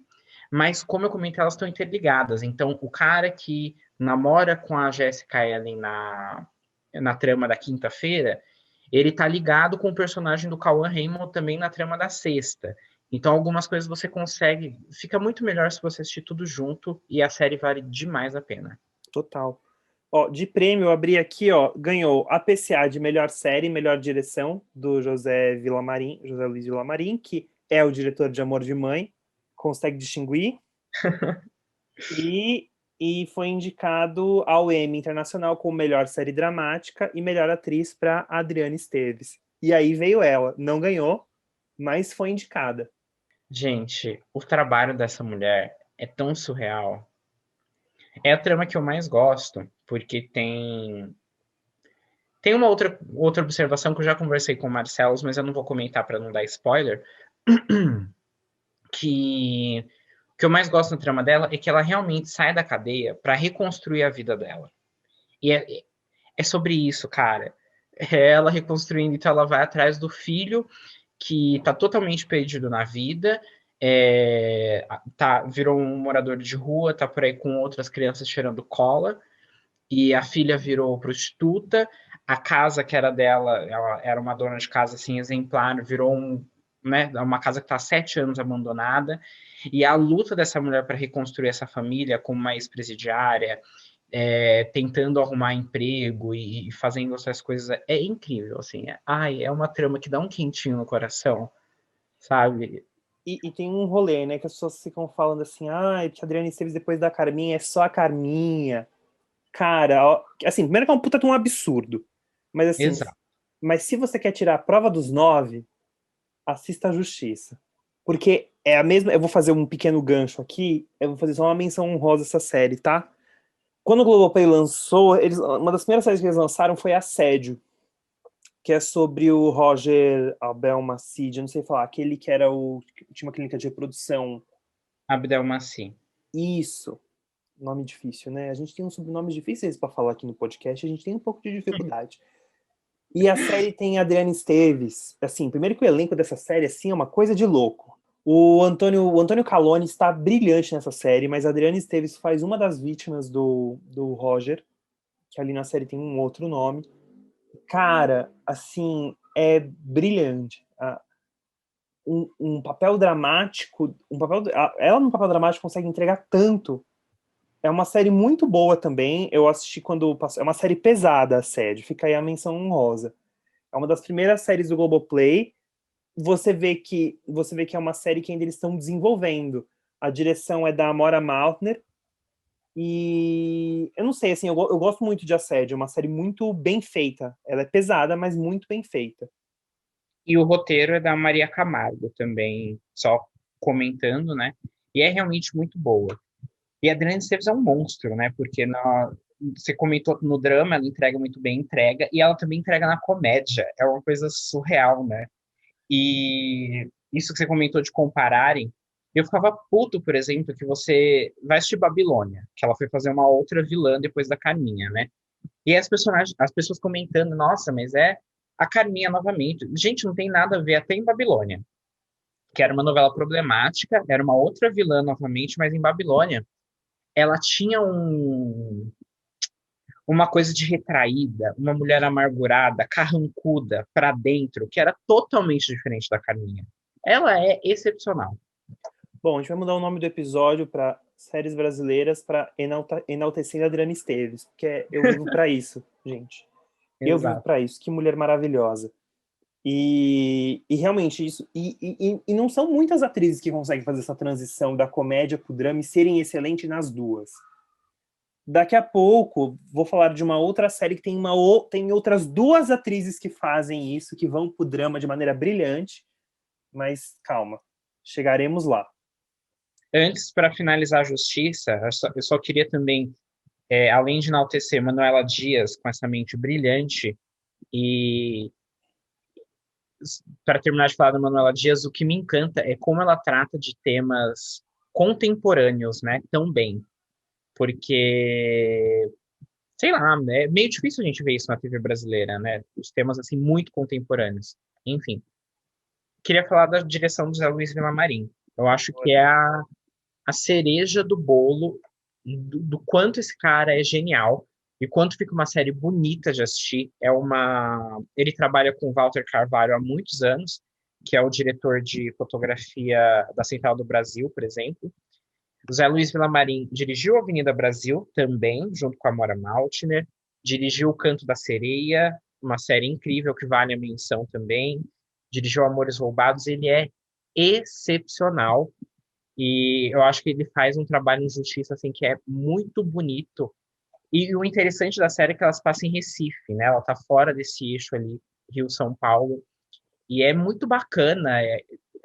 mas como eu comentei, elas estão interligadas. Então, o cara que namora com a Jessica Ellen na trama da quinta-feira, ele tá ligado com o personagem do Cauã Raymond também na trama da sexta. Então, algumas coisas você consegue. Fica muito melhor se você assistir tudo junto e a série vale demais a pena. Total. Ó, de prêmio, eu abri aqui, ó, ganhou a PCA de melhor série, melhor direção, do José Luiz Villamarim, que é o diretor de Amor de Mãe, consegue distinguir, e, e foi indicado ao Emmy Internacional como melhor série dramática e melhor atriz para Adriana Esteves. E aí veio ela, não ganhou, mas foi indicada. Gente, o trabalho dessa mulher é tão surreal. É a trama que eu mais gosto, porque tem uma outra observação que eu já conversei com o Marcelo, mas eu não vou comentar para não dar spoiler, que o que eu mais gosto na trama dela é que ela realmente sai da cadeia para reconstruir a vida dela. E é sobre isso, cara. É ela reconstruindo, então ela vai atrás do filho que tá totalmente perdido na vida, virou um morador de rua, tá por aí com outras crianças cheirando cola, e a filha virou prostituta, a casa que era dela, ela era uma dona de casa assim, exemplar, virou uma casa que está há 7 anos abandonada, e a luta dessa mulher para reconstruir essa família como uma ex-presidiária, tentando arrumar emprego e fazendo essas coisas. É incrível, assim. Ai, é uma trama que dá um quentinho no coração, sabe? E tem um rolê, né, que as pessoas ficam falando assim, que a Adriana Esteves depois da Carminha é só a Carminha. Cara, ó, assim, primeiro que é um puta de um absurdo. Mas assim, Exato. mas se você quer tirar a prova dos 9, assista a Justiça. Porque é a mesma. Eu vou fazer um pequeno gancho aqui. Eu vou fazer só uma menção honrosa essa série, tá? Quando o Globoplay lançou, uma das primeiras séries que eles lançaram foi Assédio, que é sobre o Roger Abdelmacid, eu não sei falar, aquele que era tinha uma clínica de reprodução. Abdelmaci. Isso. Nome difícil, né? A gente tem uns sobrenomes difíceis para falar aqui no podcast, a gente tem um pouco de dificuldade. E a série tem a Adriana Esteves. Assim, primeiro que o elenco dessa série assim, é uma coisa de louco. O Antônio Calone está brilhante nessa série, mas a Adriana Esteves faz uma das vítimas do Roger, que ali na série tem um outro nome. Cara, assim, é brilhante. Um papel dramático, ela num papel dramático consegue entregar tanto. É uma série muito boa também. Eu assisti quando passou. É uma série pesada, a série. Fica aí a menção honrosa. É uma das primeiras séries do Globoplay. Você vê que é uma série que ainda eles estão desenvolvendo. A direção é da Amora Maltner. E eu não sei, assim, eu gosto muito de Assédio. É uma série muito bem feita. Ela é pesada, mas muito bem feita. E o roteiro é da Maria Camargo também, só comentando, né? E é realmente muito boa. E a Adriana Esteves é um monstro, né? Porque você comentou no drama, ela entrega muito bem, entrega, e ela também entrega na comédia. É uma coisa surreal, né? E isso que você comentou de compararem, eu ficava puto, por exemplo, que você vai assistir Babilônia, que ela foi fazer uma outra vilã depois da Carminha, né? E as pessoas comentando, nossa, mas é a Carminha novamente. Gente, não tem nada a ver, até em Babilônia, que era uma novela problemática, era uma outra vilã novamente, mas em Babilônia ela tinha uma coisa de retraída, uma mulher amargurada, carrancuda, pra dentro, que era totalmente diferente da Carminha. Ela é excepcional. Bom, a gente vai mudar o nome do episódio para séries brasileiras para enaltecer a Adriana Esteves, porque eu vivo para isso, gente. Eu vivo Exato. para isso. Que mulher maravilhosa. E realmente isso. E não são muitas atrizes que conseguem fazer essa transição da comédia pro drama e serem excelentes nas duas. Daqui a pouco vou falar de uma outra série que tem outras duas atrizes que fazem isso, que vão pro drama de maneira brilhante, mas calma, chegaremos lá. Antes, para finalizar a justiça, eu só queria também, além de enaltecer Manuela Dias com essa mente brilhante, e para terminar de falar da Manuela Dias, o que me encanta é como ela trata de temas contemporâneos, né, tão bem. Porque, sei lá, é meio difícil a gente ver isso na TV brasileira, né? Os temas, assim, muito contemporâneos. Enfim, queria falar da direção do Zé Luiz Vilamarim. Eu acho que é a cereja do bolo do quanto esse cara é genial e quanto fica uma série bonita de assistir. Ele trabalha com o Walter Carvalho há muitos anos, que é o diretor de fotografia da Central do Brasil, por exemplo. O Zé Luiz Vilamarim dirigiu a Avenida Brasil também, junto com a Mora Maltner. Dirigiu O Canto da Sereia, uma série incrível que vale a menção também. Dirigiu Amores Roubados. Ele é excepcional. E eu acho que ele faz um trabalho de justiça assim, que é muito bonito. E o interessante da série é que elas passam em Recife, né? Ela tá fora desse eixo ali, Rio-São Paulo. E é muito bacana.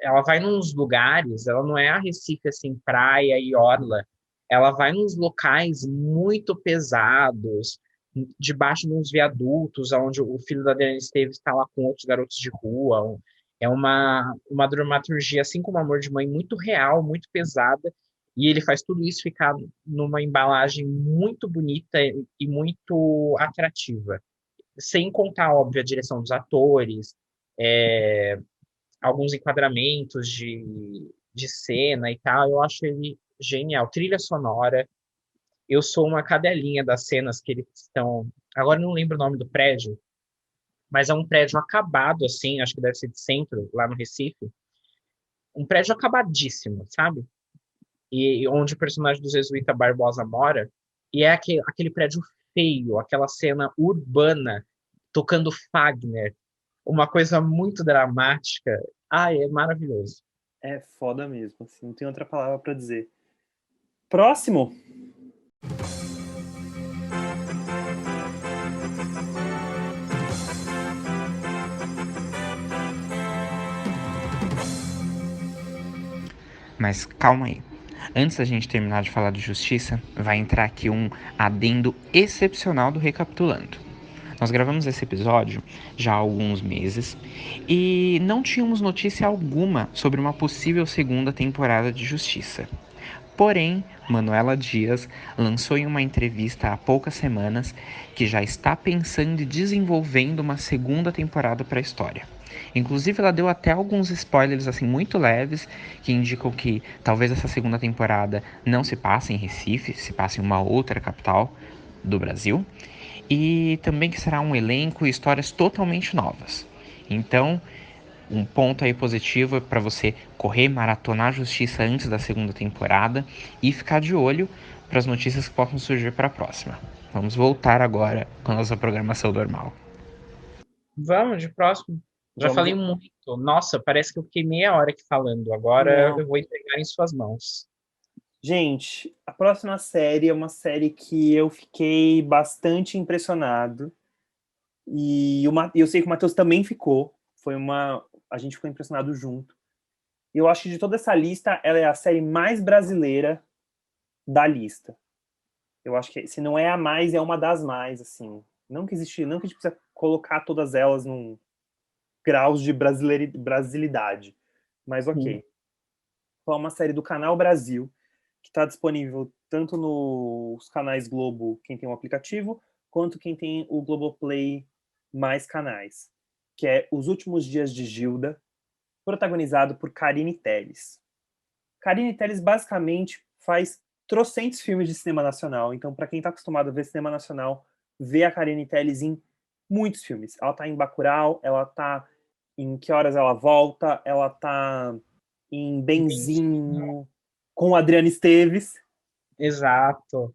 Ela vai nos lugares, ela não é a Recife assim, praia e orla. Ela vai nos locais muito pesados, debaixo de uns viadutos, onde o filho da Adriana Esteves está lá com outros garotos de rua. É uma dramaturgia, assim como Amor de Mãe, muito real, muito pesada. E ele faz tudo isso ficar numa embalagem muito bonita e muito atrativa. Sem contar, óbvio, a direção dos atores, é, alguns enquadramentos de cena e tal. Eu acho ele genial. Trilha sonora. Eu sou uma cadelinha das cenas que eles estão. Agora eu não lembro o nome do prédio, mas é um prédio acabado, assim, acho que deve ser de centro, lá no Recife. Um prédio acabadíssimo, sabe? E onde o personagem do Jesuíta Barbosa mora. E é aquele prédio feio, aquela cena urbana, tocando Fagner, uma coisa muito dramática. Ai, é maravilhoso. É foda mesmo, assim, não tem outra palavra pra dizer. Próximo. Mas calma aí. Antes da gente terminar de falar de justiça, vai entrar aqui um adendo excepcional do Recapitulando. Nós gravamos esse episódio já há alguns meses e não tínhamos notícia alguma sobre uma possível segunda temporada de Justiça. Porém, Manuela Dias lançou em uma entrevista há poucas semanas que já está pensando e desenvolvendo uma segunda temporada para a história. Inclusive, ela deu até alguns spoilers assim muito leves que indicam que talvez essa segunda temporada não se passe em Recife, se passe em uma outra capital do Brasil, e também que será um elenco e histórias totalmente novas. Então, um ponto aí positivo é para você correr, maratonar a Justiça antes da segunda temporada e ficar de olho para as notícias que possam surgir para a próxima. Vamos voltar agora com a nossa programação normal. Vamos de próximo. Já Vamos. falei muito. Nossa, parece que eu fiquei meia hora aqui falando. Agora Não. eu vou entregar em suas mãos. Gente, a próxima série é uma série que eu fiquei bastante impressionado. E eu sei que o Matheus também ficou. A gente ficou impressionado junto. E eu acho que de toda essa lista, ela é a série mais brasileira da lista. Eu acho que se não é a mais, é uma das mais, assim. Não que existe, não que a gente precisa colocar todas elas num graus de brasilidade. Mas ok. É uma série do Canal Brasil, que está disponível tanto nos canais Globo, quem tem o aplicativo, quanto quem tem o Globoplay mais canais, que é Os Últimos Dias de Gilda, protagonizado por Carine Telles. Carine Telles basicamente faz trocentos filmes de cinema nacional, então para quem está acostumado a ver cinema nacional, vê a Carine Telles em muitos filmes. Ela está em Bacurau, ela está em Que Horas Ela Volta, ela está em Benzinho, com Adriana Esteves. Exato.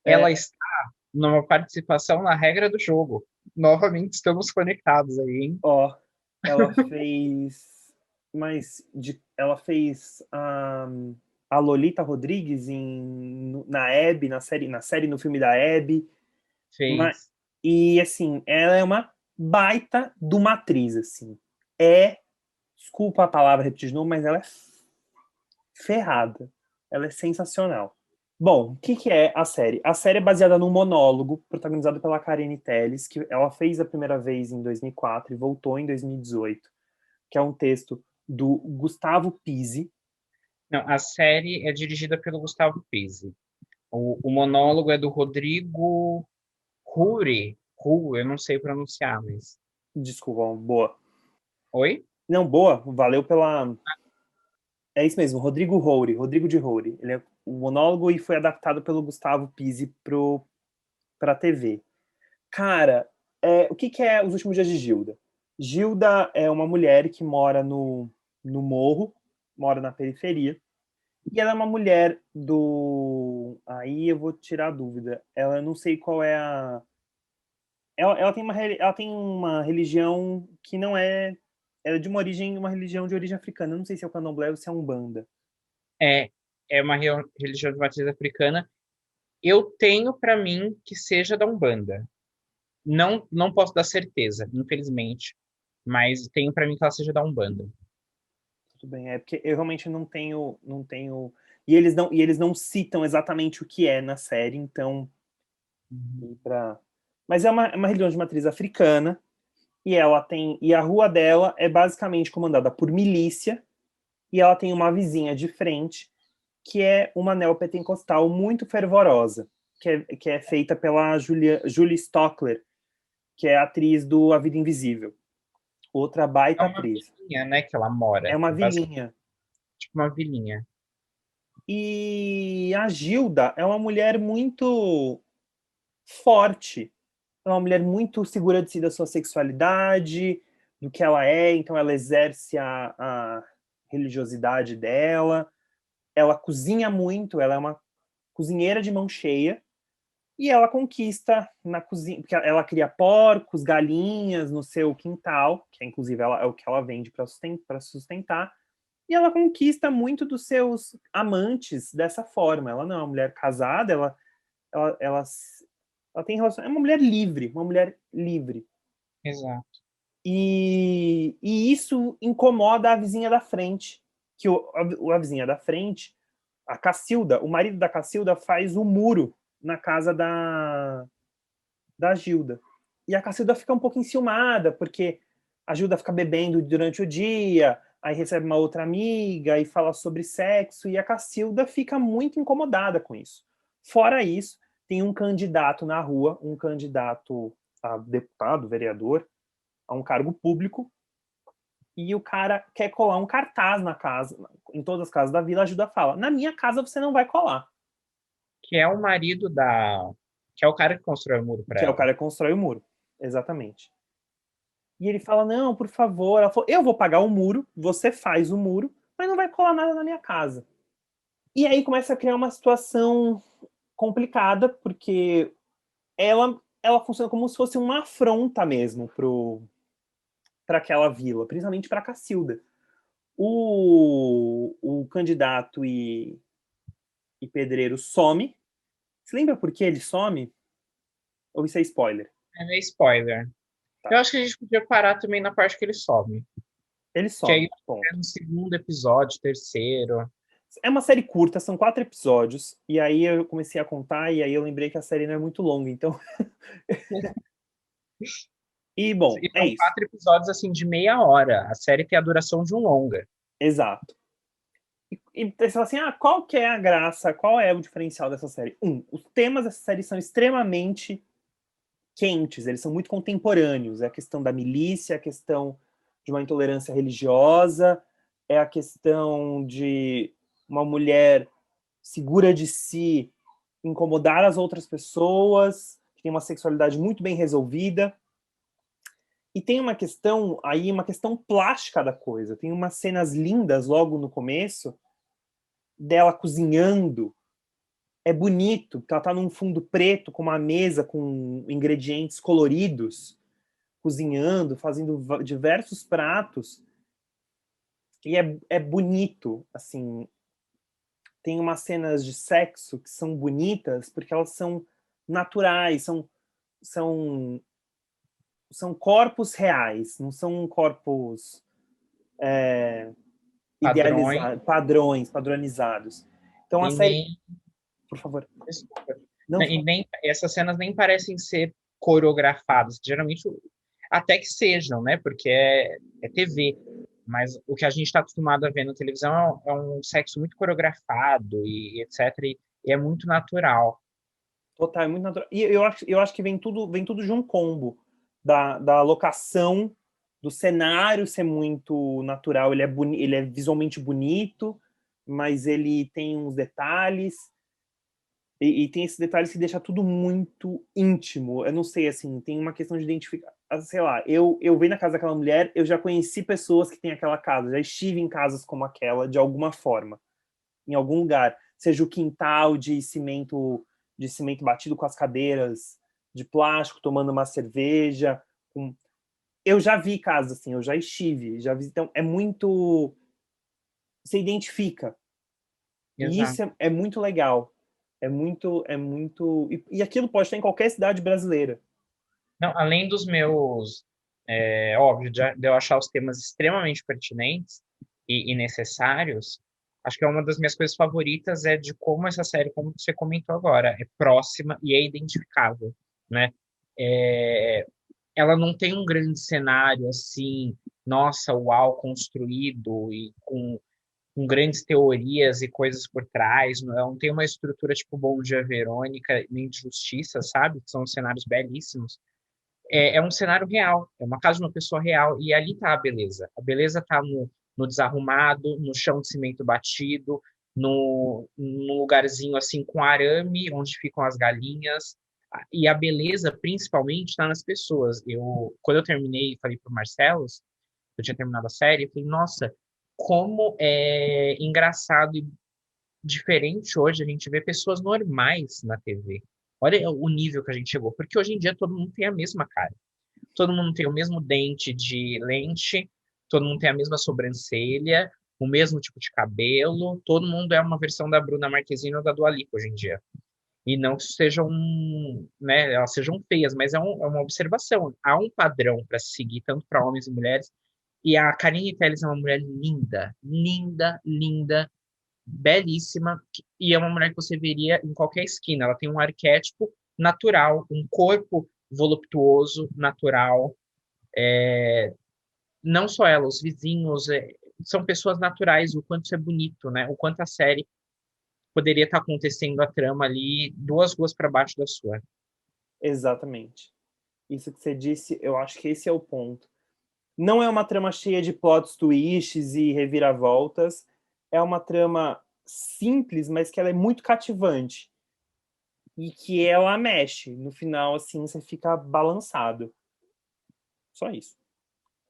Ela É, está numa participação na regra do jogo. Novamente estamos conectados aí, hein? ó, ela fez. Ela fez a Lolita Rodrigues na Hebe, na série no filme da Hebe. Fez. E assim, ela é uma baita de uma atriz, assim. É, desculpa a palavra repetir de novo, mas ela é ferrada. Ela é sensacional. Bom, o que é a série? A série é baseada num monólogo protagonizado pela Carine Telles, que ela fez a primeira vez em 2004 e voltou em 2018, que é um texto do Gustavo Pizzi. Não, a série é dirigida pelo Gustavo Pizzi. O monólogo é do Rodrigo Ruri. Eu não sei pronunciar, mas. Desculpa, boa. Oi? Não, boa, valeu pela. É isso mesmo, Rodrigo de Roure. Ele é o monólogo e foi adaptado pelo Gustavo Pizzi pra TV. Cara, o que é Os Últimos Dias de Gilda? Gilda é uma mulher que mora no morro, mora na periferia, e ela é uma mulher do. Aí eu vou tirar a dúvida. Ela não sei qual é a. Ela tem uma religião que não é. Ela é de uma religião de origem africana. Eu não sei se é o candomblé ou se é um Umbanda. É, é uma religião de matriz africana. Eu tenho para mim que seja da Umbanda. Não posso dar certeza, infelizmente, mas tenho para mim que ela seja da Umbanda. Tudo bem, é porque eu realmente não tenho. E eles não citam exatamente o que é na série, então. Mas é uma religião de matriz africana, e ela tem. E a rua dela é basicamente comandada por milícia, e ela tem uma vizinha de frente, que é uma neopentecostal muito fervorosa, que é feita pela Julie Stockler, que é a atriz do A Vida Invisível. Outra É baita uma atriz. vilinha, né, que ela É mora. uma É basicamente vilinha. tipo uma vilinha. E a Gilda é uma mulher muito forte. É uma mulher muito segura de si, da sua sexualidade, do que ela é, então ela exerce a religiosidade dela. Ela cozinha muito, ela é uma cozinheira de mão cheia. E ela conquista na cozinha, porque ela cria porcos, galinhas no seu quintal, que é inclusive é o que ela vende para sustentar, e ela conquista muito dos seus amantes dessa forma. Ela não é uma mulher casada, ela, ela, ela tem relação, é uma mulher livre, uma mulher livre. Exato. E isso incomoda a vizinha da frente, que a vizinha da frente, a Cacilda, o marido da Cacilda faz o muro na casa da Gilda. E a Cacilda fica um pouco enciumada, porque a Gilda fica bebendo durante o dia, aí recebe uma outra amiga e fala sobre sexo, e a Cacilda fica muito incomodada com isso. Fora isso, tem um candidato na rua, um candidato a deputado, vereador, a um cargo público, e o cara quer colar um cartaz na casa, em todas as casas da vila. A Gilda fala: na minha casa você não vai colar. Que é o marido da... Que é o cara que constrói o muro para Que é o ela. cara que constrói o muro. Exatamente. E ele fala: não, por favor. Ela falou: eu vou pagar o muro, você faz o muro, mas não vai colar nada na minha casa. E aí começa a criar uma situação complicada, porque ela funciona como se fosse uma afronta mesmo para aquela vila, principalmente para Cacilda. O candidato e pedreiro some. Você lembra por que ele some? Ou isso é spoiler? É meio spoiler. Tá. Eu acho que a gente podia parar também na parte que ele some. Ele Que aí some, ponto. é no segundo episódio, terceiro. É uma série curta, são 4 episódios, e aí eu comecei a contar, e aí eu lembrei que a série não é muito longa, então... E, bom, E é são isso. 4 episódios, assim, de meia hora. A série tem a duração de um longa. Exato. E você fala assim, qual que é a graça, qual é o diferencial dessa série? Os temas dessa série são extremamente quentes, eles são muito contemporâneos. É a questão da milícia, a questão de uma intolerância religiosa, é a questão de uma mulher segura de si incomodar as outras pessoas, que tem uma sexualidade muito bem resolvida. E tem uma questão aí, uma questão plástica da coisa. Tem umas cenas lindas logo no começo dela cozinhando. É bonito, porque ela tá num fundo preto com uma mesa com ingredientes coloridos, cozinhando, fazendo diversos pratos. E é bonito, assim. Tem umas cenas de sexo que são bonitas porque elas são naturais, são, são corpos reais, não são corpos Padrões. idealizados, padronizados. Então a E série, nem... por favor, Desculpa. não E nem... Essas cenas nem parecem ser coreografadas. Geralmente, até que sejam, né? Porque é TV. Mas o que a gente está acostumado a ver na televisão é um sexo muito coreografado e etc. E é muito natural. total, é muito natural. E eu acho que vem tudo de um combo da locação, do cenário ser muito natural. Ele é visualmente bonito, mas ele tem uns detalhes. E tem esses detalhes que deixa tudo muito íntimo. Eu não sei, assim, tem uma questão de identificar. Sei lá, eu venho na casa daquela mulher, eu já conheci pessoas que têm aquela casa, já estive em casas como aquela, de alguma forma, em algum lugar. Seja o quintal de cimento batido com as cadeiras de plástico, tomando uma cerveja. Eu já vi casas assim, eu já estive, já vi. Então, é muito. Você identifica. E Exato. isso é muito legal. É muito. E aquilo pode estar em qualquer cidade brasileira. Não, além dos meus, óbvio, de eu achar os temas extremamente pertinentes e necessários, acho que é uma das minhas coisas favoritas é de como essa série, como você comentou agora, é próxima e é identificável, né? É, ela não tem um grande cenário assim, nossa, uau, construído e com grandes teorias e coisas por trás, não tem uma estrutura tipo Bom Dia Verônica, nem de Justiça, sabe? Que são cenários belíssimos. É um cenário real, é uma casa de uma pessoa real, e ali está a beleza. A beleza está no desarrumado, no chão de cimento batido, no lugarzinho assim com arame, onde ficam as galinhas. E a beleza, principalmente, está nas pessoas. Quando eu terminei, falei para o Marcelo, eu tinha terminado a série, eu falei, nossa, como é engraçado e diferente hoje a gente ver pessoas normais na TV. Olha o nível que a gente chegou, porque hoje em dia todo mundo tem a mesma cara. Todo mundo tem o mesmo dente de lente, todo mundo tem a mesma sobrancelha, o mesmo tipo de cabelo, todo mundo é uma versão da Bruna Marquezine ou da Dua Lipa hoje em dia. E não que sejam, né, elas sejam feias, mas é uma observação. Há um padrão para se seguir, tanto para homens e mulheres. E a Karine Telles é uma mulher linda, linda, linda, belíssima, e é uma mulher que você veria em qualquer esquina. Ela tem um arquétipo natural, um corpo voluptuoso, natural. Não só ela, os vizinhos, são pessoas naturais, o quanto isso é bonito, né? O quanto a série poderia estar acontecendo a trama ali 2 ruas para baixo da sua. Exatamente. Isso que você disse, eu acho que esse é o ponto. Não é uma trama cheia de plot twists e reviravoltas. É uma trama simples, mas que ela é muito cativante. E que ela mexe. No final, assim, você fica balançado. Só isso.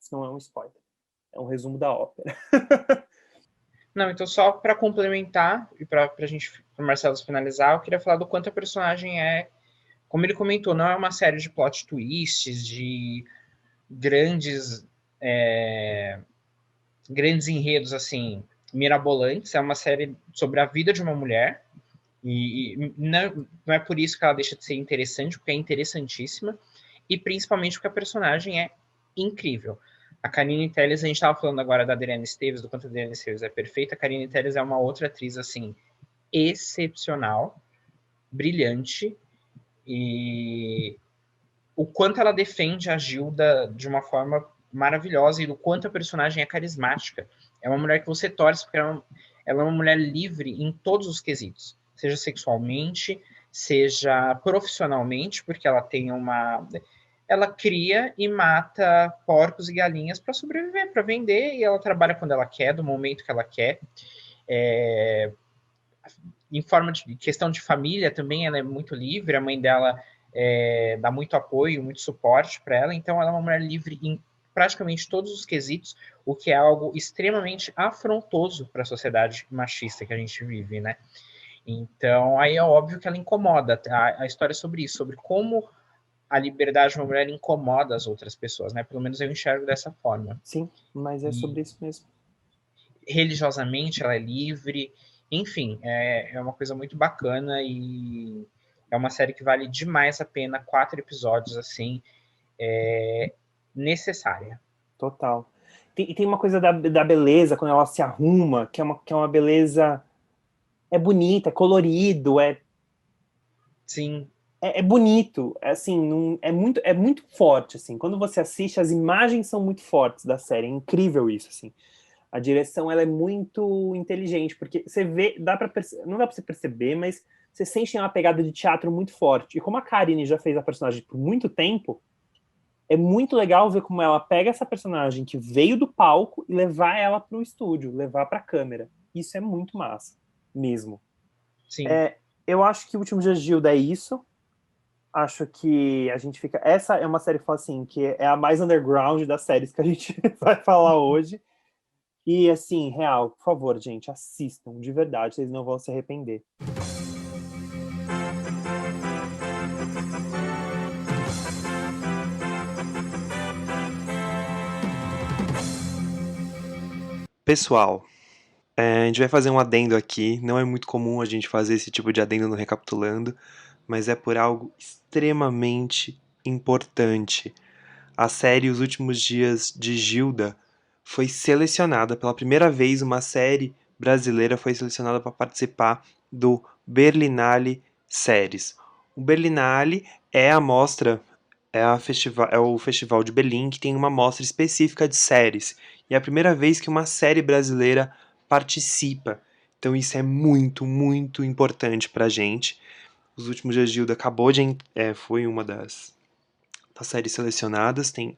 Isso não é um spoiler. É um resumo da ópera. Não, então só para complementar e para o Marcelo finalizar, eu queria falar do quanto a personagem é, como ele comentou, não é uma série de plot twists, de grandes grandes enredos assim mirabolantes. É uma série sobre a vida de uma mulher e não é por isso que ela deixa de ser interessante, porque é interessantíssima e principalmente porque a personagem é incrível. A Karine Telles, a gente estava falando agora da Adriana Esteves, do quanto a Adriana Esteves é perfeita. A Karine Telles é uma outra atriz assim excepcional, brilhante, e o quanto ela defende a Gilda de uma forma maravilhosa e do quanto a personagem é carismática. É uma mulher que você torce porque ela é uma mulher livre em todos os quesitos, seja sexualmente, seja profissionalmente, porque ela tem ela cria e mata porcos e galinhas para sobreviver, para vender, e ela trabalha quando ela quer, do momento que ela quer. Em forma de questão de família também, ela é muito livre, a mãe dela dá muito apoio, muito suporte para ela, então ela é uma mulher livre em praticamente todos os quesitos, o que é algo extremamente afrontoso para a sociedade machista que a gente vive, né? Então, aí é óbvio que ela incomoda. A história é sobre isso, sobre como a liberdade de uma mulher incomoda as outras pessoas, né? Pelo menos eu enxergo dessa forma. Sim, mas é sobre isso mesmo. Religiosamente, ela é livre. Enfim, é uma coisa muito bacana e é uma série que vale demais a pena. 4 episódios, assim, necessária. Total. E tem uma coisa da beleza, quando ela se arruma, que é uma beleza... É bonita, é colorido, Sim. É bonito, assim, é muito forte, assim. Quando você assiste, as imagens são muito fortes da série, é incrível isso, assim. A direção, ela é muito inteligente, porque você vê, não dá pra você perceber, mas você sente uma pegada de teatro muito forte. E como a Karine já fez a personagem por muito tempo, é muito legal ver como ela pega essa personagem que veio do palco e levar ela pro estúdio, levar pra câmera. Isso é muito massa, mesmo. Sim. Eu acho que o Último Dia de Gilda é isso. Acho que a gente fica... Essa é uma série que fala assim, que é a mais underground das séries que a gente vai falar hoje. E assim, real, por favor, gente, assistam, de verdade, vocês não vão se arrepender. Pessoal, a gente vai fazer um adendo aqui. Não é muito comum a gente fazer esse tipo de adendo no Recapitulando, mas é por algo extremamente importante. A série Os Últimos Dias de Gilda foi selecionada pela primeira vez, uma série brasileira foi selecionada para participar do Berlinale Séries. O Berlinale é a mostra, é o festival de Berlim que tem uma mostra específica de séries. E é a primeira vez que uma série brasileira participa. Então isso é muito, muito importante pra gente. Os Últimos Dias de Gilda foi uma das séries selecionadas. Tem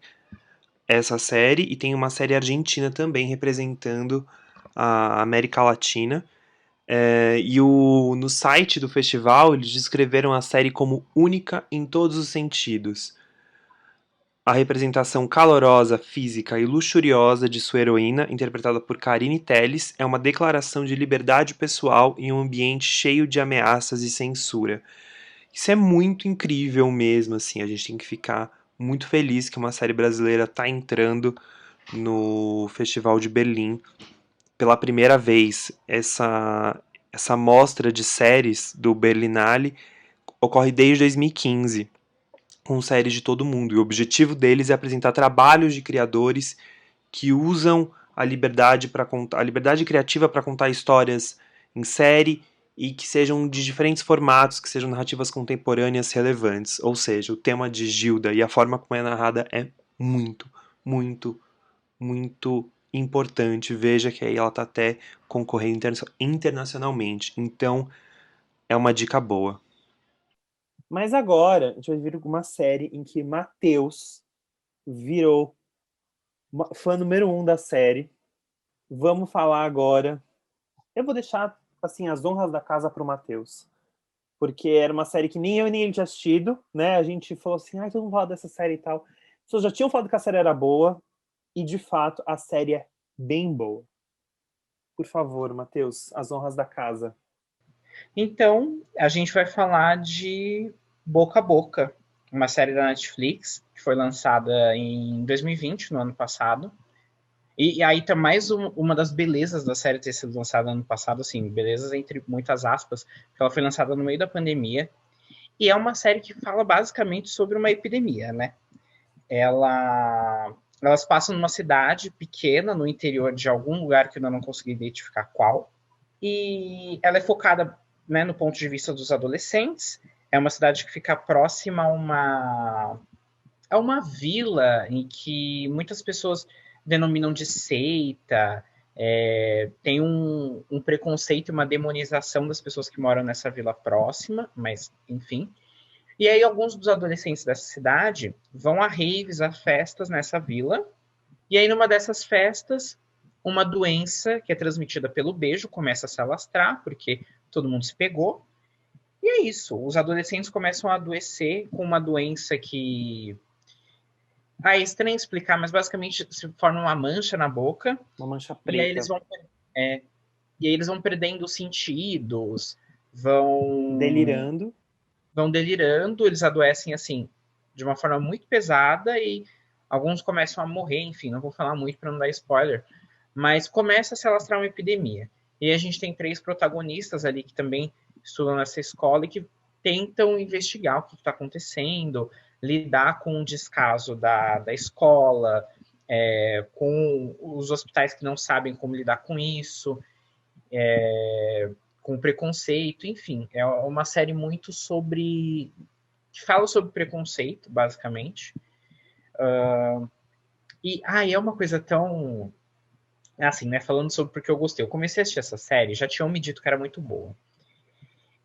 essa série e tem uma série argentina também representando a América Latina. No site do festival eles descreveram a série como única em todos os sentidos. A representação calorosa, física e luxuriosa de sua heroína, interpretada por Karine Telles, é uma declaração de liberdade pessoal em um ambiente cheio de ameaças e censura. Isso é muito incrível mesmo, assim, a gente tem que ficar muito feliz que uma série brasileira tá entrando no Festival de Berlim pela primeira vez. Essa mostra de séries do Berlinale ocorre desde 2015, com séries de todo mundo. E o objetivo deles é apresentar trabalhos de criadores que usam a liberdade para contar, a liberdade criativa para contar histórias em série e que sejam de diferentes formatos, que sejam narrativas contemporâneas relevantes. Ou seja, o tema de Gilda e a forma como é narrada é muito, muito, muito importante. Veja que aí ela está até concorrendo internacionalmente. Então, é uma dica boa. Mas agora, a gente vai ver uma série em que Matheus virou fã número 1 da série. Vamos falar agora. Eu vou deixar assim as honras da casa pro Matheus. Porque era uma série que nem eu nem ele tinha assistido, né? A gente falou assim, todo mundo fala dessa série e tal. As pessoas já tinham falado que a série era boa, e de fato a série é bem boa. Por favor, Matheus, as honras da casa. Então, a gente vai falar de Boca a Boca, uma série da Netflix que foi lançada em 2020, no ano passado. E aí tá mais uma das belezas da série ter sido lançada ano passado, assim, belezas entre muitas aspas, porque ela foi lançada no meio da pandemia. E é uma série que fala basicamente sobre uma epidemia, né? Elas passam numa cidade pequena, no interior de algum lugar que eu ainda não consegui identificar qual. E ela é focada, né, no ponto de vista dos adolescentes. É uma cidade que fica próxima a uma vila em que muitas pessoas denominam de seita. Tem um preconceito e uma demonização das pessoas que moram nessa vila próxima, mas enfim. E aí alguns dos adolescentes dessa cidade vão a raves, a festas nessa vila. E aí numa dessas festas, uma doença que é transmitida pelo beijo começa a se alastrar, porque todo mundo se pegou. E é isso, os adolescentes começam a adoecer com uma doença que... é estranho explicar, mas basicamente se forma uma mancha na boca. Uma mancha E aí preta. eles vão perdendo os sentidos, vão Delirando. Eles adoecem assim de uma forma muito pesada e alguns começam a morrer, enfim, não vou falar muito para não dar spoiler, mas começa a se alastrar uma epidemia. E a gente tem 3 protagonistas ali que também estudam nessa escola e que tentam investigar o que está acontecendo, lidar com o descaso da escola, com os hospitais que não sabem como lidar com isso, com preconceito, enfim. É uma série muito sobre... que fala sobre preconceito, basicamente. E é uma coisa tão... assim, né? Falando sobre porque eu gostei. Eu comecei a assistir essa série, já tinham me dito que era muito boa.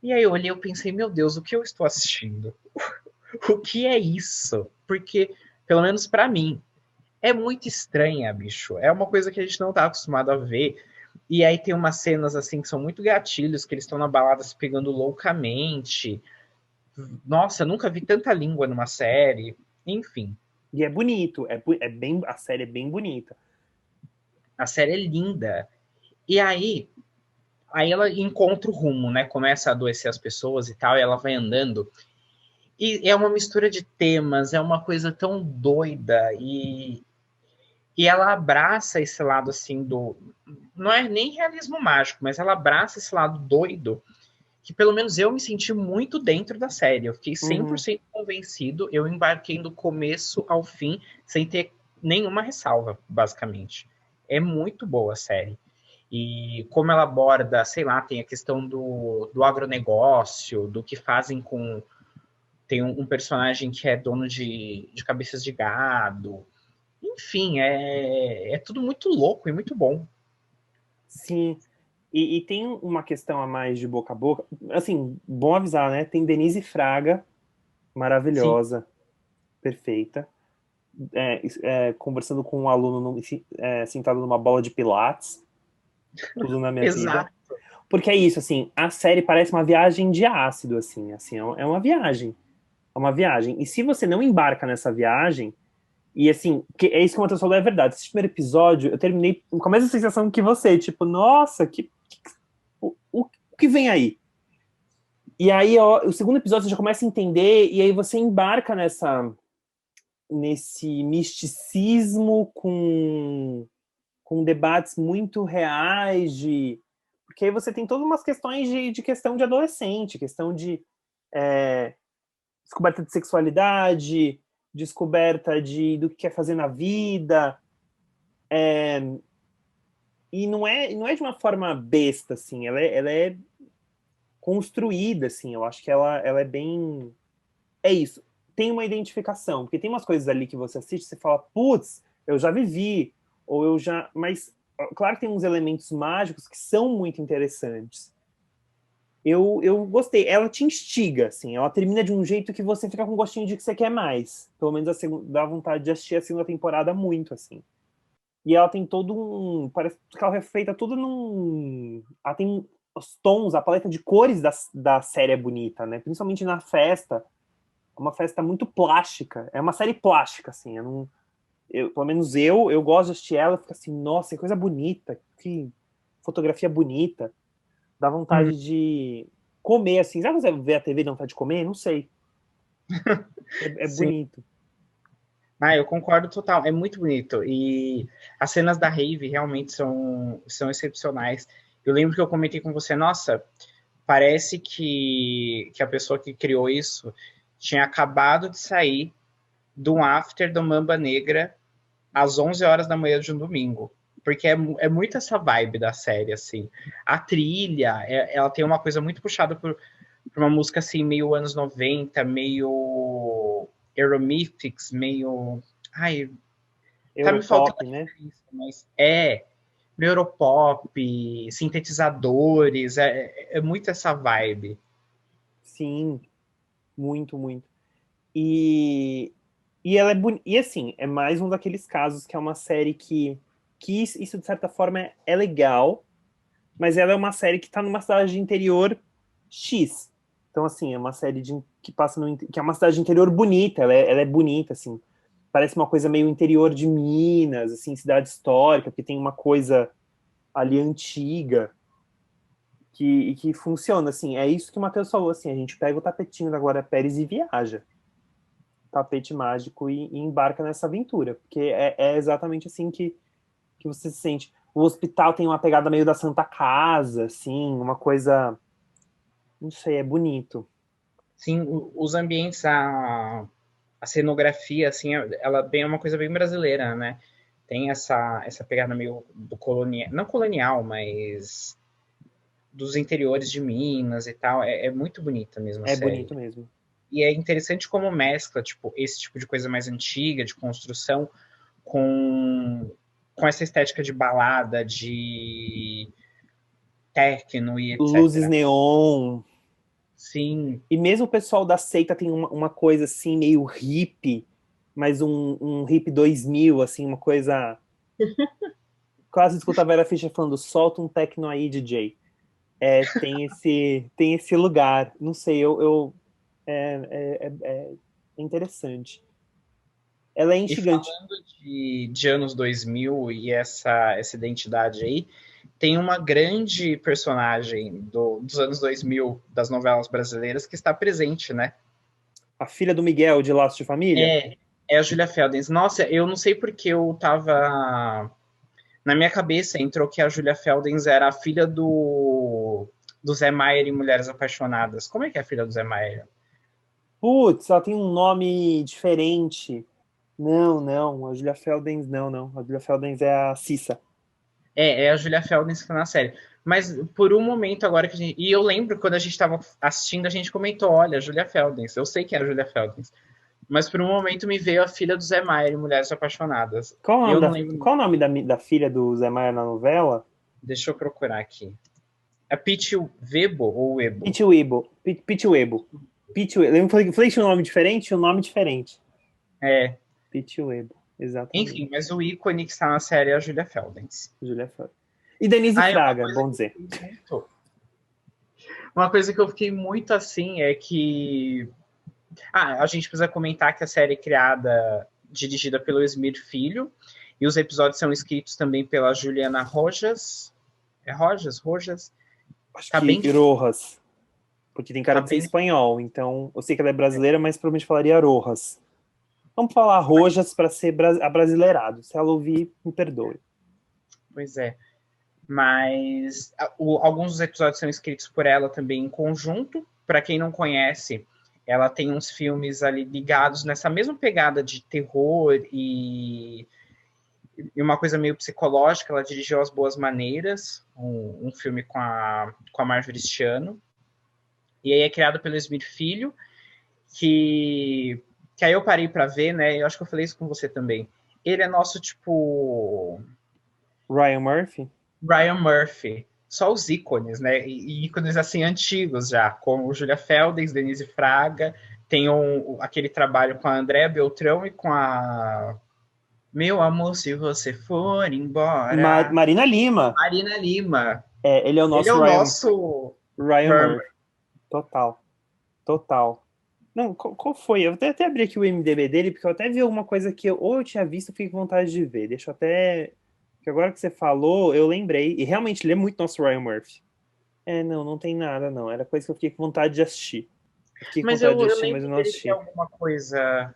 E aí eu olhei e pensei, meu Deus, o que eu estou assistindo? O que é isso? Porque, pelo menos para mim, é muito estranha, bicho. É uma coisa que a gente não tá acostumado a ver. E aí tem umas cenas, assim, que são muito gatilhos, que eles estão na balada se pegando loucamente. Nossa, eu nunca vi tanta língua numa série. Enfim. E é bonito. A série é bem bonita. A série é linda. E aí ela encontra o rumo, né? Começa a adoecer as pessoas e tal, e ela vai andando. E é uma mistura de temas, é uma coisa tão doida, e ela abraça esse lado, assim, do... não é nem realismo mágico, mas ela abraça esse lado doido, que pelo menos eu me senti muito dentro da série. Eu fiquei 100% convencido, eu embarquei do começo ao fim, sem ter nenhuma ressalva, basicamente. É muito boa a série. E como ela aborda, sei lá, tem a questão do agronegócio, do que fazem com... tem um personagem que é dono de cabeças de gado. Enfim, é tudo muito louco e muito bom. Sim. E tem uma questão a mais de Boca a Boca. Assim, bom avisar, né? Tem Denise Fraga, maravilhosa, sim, perfeita. Conversando com um aluno sentado numa bola de pilates. Tudo na minha vida. Porque é isso, assim, a série parece uma viagem de ácido, assim, é uma viagem. É uma viagem. E se você não embarca nessa viagem, e assim, é isso que o Matheus falou, é verdade. Esse primeiro episódio, eu terminei com a mesma sensação que você, tipo, nossa, o que vem aí? E aí, ó, o segundo episódio você já começa a entender, e aí você embarca nesse misticismo com debates muito reais porque aí você tem todas umas questões de questão de adolescente, questão de descoberta de sexualidade, descoberta do que quer fazer na vida, e não é de uma forma besta, assim, ela é construída, assim, eu acho que ela é bem... É isso, tem uma identificação, porque tem umas coisas ali que você assiste e você fala, putz, eu já vivi, ou eu já... Mas, claro que tem uns elementos mágicos que são muito interessantes. Eu gostei, ela te instiga, assim, ela termina de um jeito que você fica com gostinho de que você quer mais. Pelo menos dá vontade de assistir a segunda temporada muito, assim. E ela tem todo um... Parece que ela é feita toda num... Ela tem os tons, a paleta de cores da série é bonita, né? Principalmente na festa. É uma festa muito plástica. É uma série plástica, assim. Pelo menos eu gosto de assistir ela e fico assim, nossa, que coisa bonita, que fotografia bonita. Dá vontade de comer, assim. Sabe você ver a TV e dá vontade de comer? Não sei. É Sim. bonito. Eu concordo total. É muito bonito. E as cenas da rave realmente são excepcionais. Eu lembro que eu comentei com você, nossa, parece que a pessoa que criou isso tinha acabado de sair de um after do Mamba Negra às 11 horas da manhã de um domingo. Porque é muito essa vibe da série, assim. A trilha, ela tem uma coisa muito puxada por uma música, assim, meio anos 90, meio Aeromythics, meio... Ai, tá me faltando Europop, né? isso, mas meio Europop, sintetizadores, é muito essa vibe. Sim, muito, muito. E ela é bonita. E assim, é mais um daqueles casos que é uma série que isso, de certa forma, é legal, mas ela é uma série que tá numa cidade de interior X. Então, assim, é uma série que passa que é uma cidade de interior bonita, ela é bonita, assim. Parece uma coisa meio interior de Minas, assim, cidade histórica, porque tem uma coisa ali antiga que funciona, assim. É isso que o Matheus falou, assim, a gente pega o tapetinho da Glória Pérez e viaja. Tapete mágico e embarca nessa aventura, porque é exatamente assim que você se sente. O hospital tem uma pegada meio da Santa Casa, assim, uma coisa, não sei, é bonito. Sim, os ambientes, a cenografia, assim, ela é uma coisa bem brasileira, né? Tem essa pegada meio do colonial, não colonial, mas dos interiores de Minas e tal. É muito bonita mesmo a É série. bonito mesmo. E é interessante como mescla, tipo, esse tipo de coisa mais antiga, de construção, com, com essa estética de balada, de techno e Luzes etc. neon. Sim, E mesmo o pessoal da seita tem uma coisa assim, meio hippie, mas um hippie 2000, assim, uma coisa... Quase escuta a Vera Fischer falando, solta um techno aí, DJ. Tem esse lugar. Não sei, é interessante. Ela é e instigante. falando de anos 2000 e essa identidade aí, tem uma grande personagem dos anos 2000 das novelas brasileiras que está presente, né? A filha do Miguel de Laços de Família? É a Julia Feldens. Nossa, eu não sei porque eu tava... Na minha cabeça entrou que a Julia Feldens era a filha do Zé Maier em Mulheres Apaixonadas. Como é que é a filha do Zé Maier? Putz, ela tem um nome diferente. Não, a Julia Feldens, não. A Julia Feldens é a Cissa. É a Julia Feldens que tá na série. Mas por um momento agora que a gente... E eu lembro que quando a gente tava assistindo, a gente comentou, olha, a Julia Feldens. Eu sei que é a Julia Feldens. Mas por um momento me veio a filha do Zé Maier em Mulheres Apaixonadas. Qual E o eu nome não lembro... qual o nome da filha do Zé Maia na novela? Deixa eu procurar aqui. É Pete Webo ou Webo? Pituebo. Pituebo. Eu falei que tinha um nome diferente? Tinha um nome diferente. É. Pituebo, Enfim, exatamente. mas o ícone que está na série é a Julia Feldens. Julia Feldens. E Denise Ah, é uma Fraga, coisa bom que eu dizer. fiquei muito... Uma coisa que eu fiquei muito assim é que... a gente precisa comentar que a série é criada, dirigida pelo Esmir Filho, e os episódios são escritos também pela Juliana Rojas. É Rojas? Rojas? Acho Tá bem que difícil. Rojas. Porque tem cara Tá de ser bem- espanhol, então eu sei que ela é brasileira, mas provavelmente falaria Rojas. Vamos falar Rojas para ser abrasileirado. Se ela ouvir, me perdoe. Pois é. Mas alguns dos episódios são escritos por ela também em conjunto. Para quem não conhece, ela tem uns filmes ali ligados nessa mesma pegada de terror e uma coisa meio psicológica. Ela dirigiu As Boas Maneiras, um filme com a Marjorie Chiano. E aí é criado pelo Smith Filho, que aí eu parei para ver, né? Eu acho que eu falei isso com você também. Ele é nosso, tipo, Ryan Murphy? Ryan Murphy. Só os ícones, né? E ícones, assim, antigos já, como Julia Feldes, Denise Fraga. Tem aquele trabalho com a Andréa Beltrão e com a... Meu amor, se você for embora... Marina Lima. Marina Lima. Ele é o Ele é nosso o Ryan, nosso... Ryan Murphy. Total. Total. Não, qual foi? Eu até abri aqui o IMDb dele, porque eu até vi alguma coisa que ou eu tinha visto, eu fiquei com vontade de ver. Deixa eu até... Porque agora que você falou, eu lembrei. E realmente, ele é muito nosso Ryan Murphy. Não tem nada, não. Era coisa que eu fiquei com vontade de assistir. Eu fiquei com Mas vontade de eu assistir, mas eu lembro não dele ter assisti. alguma coisa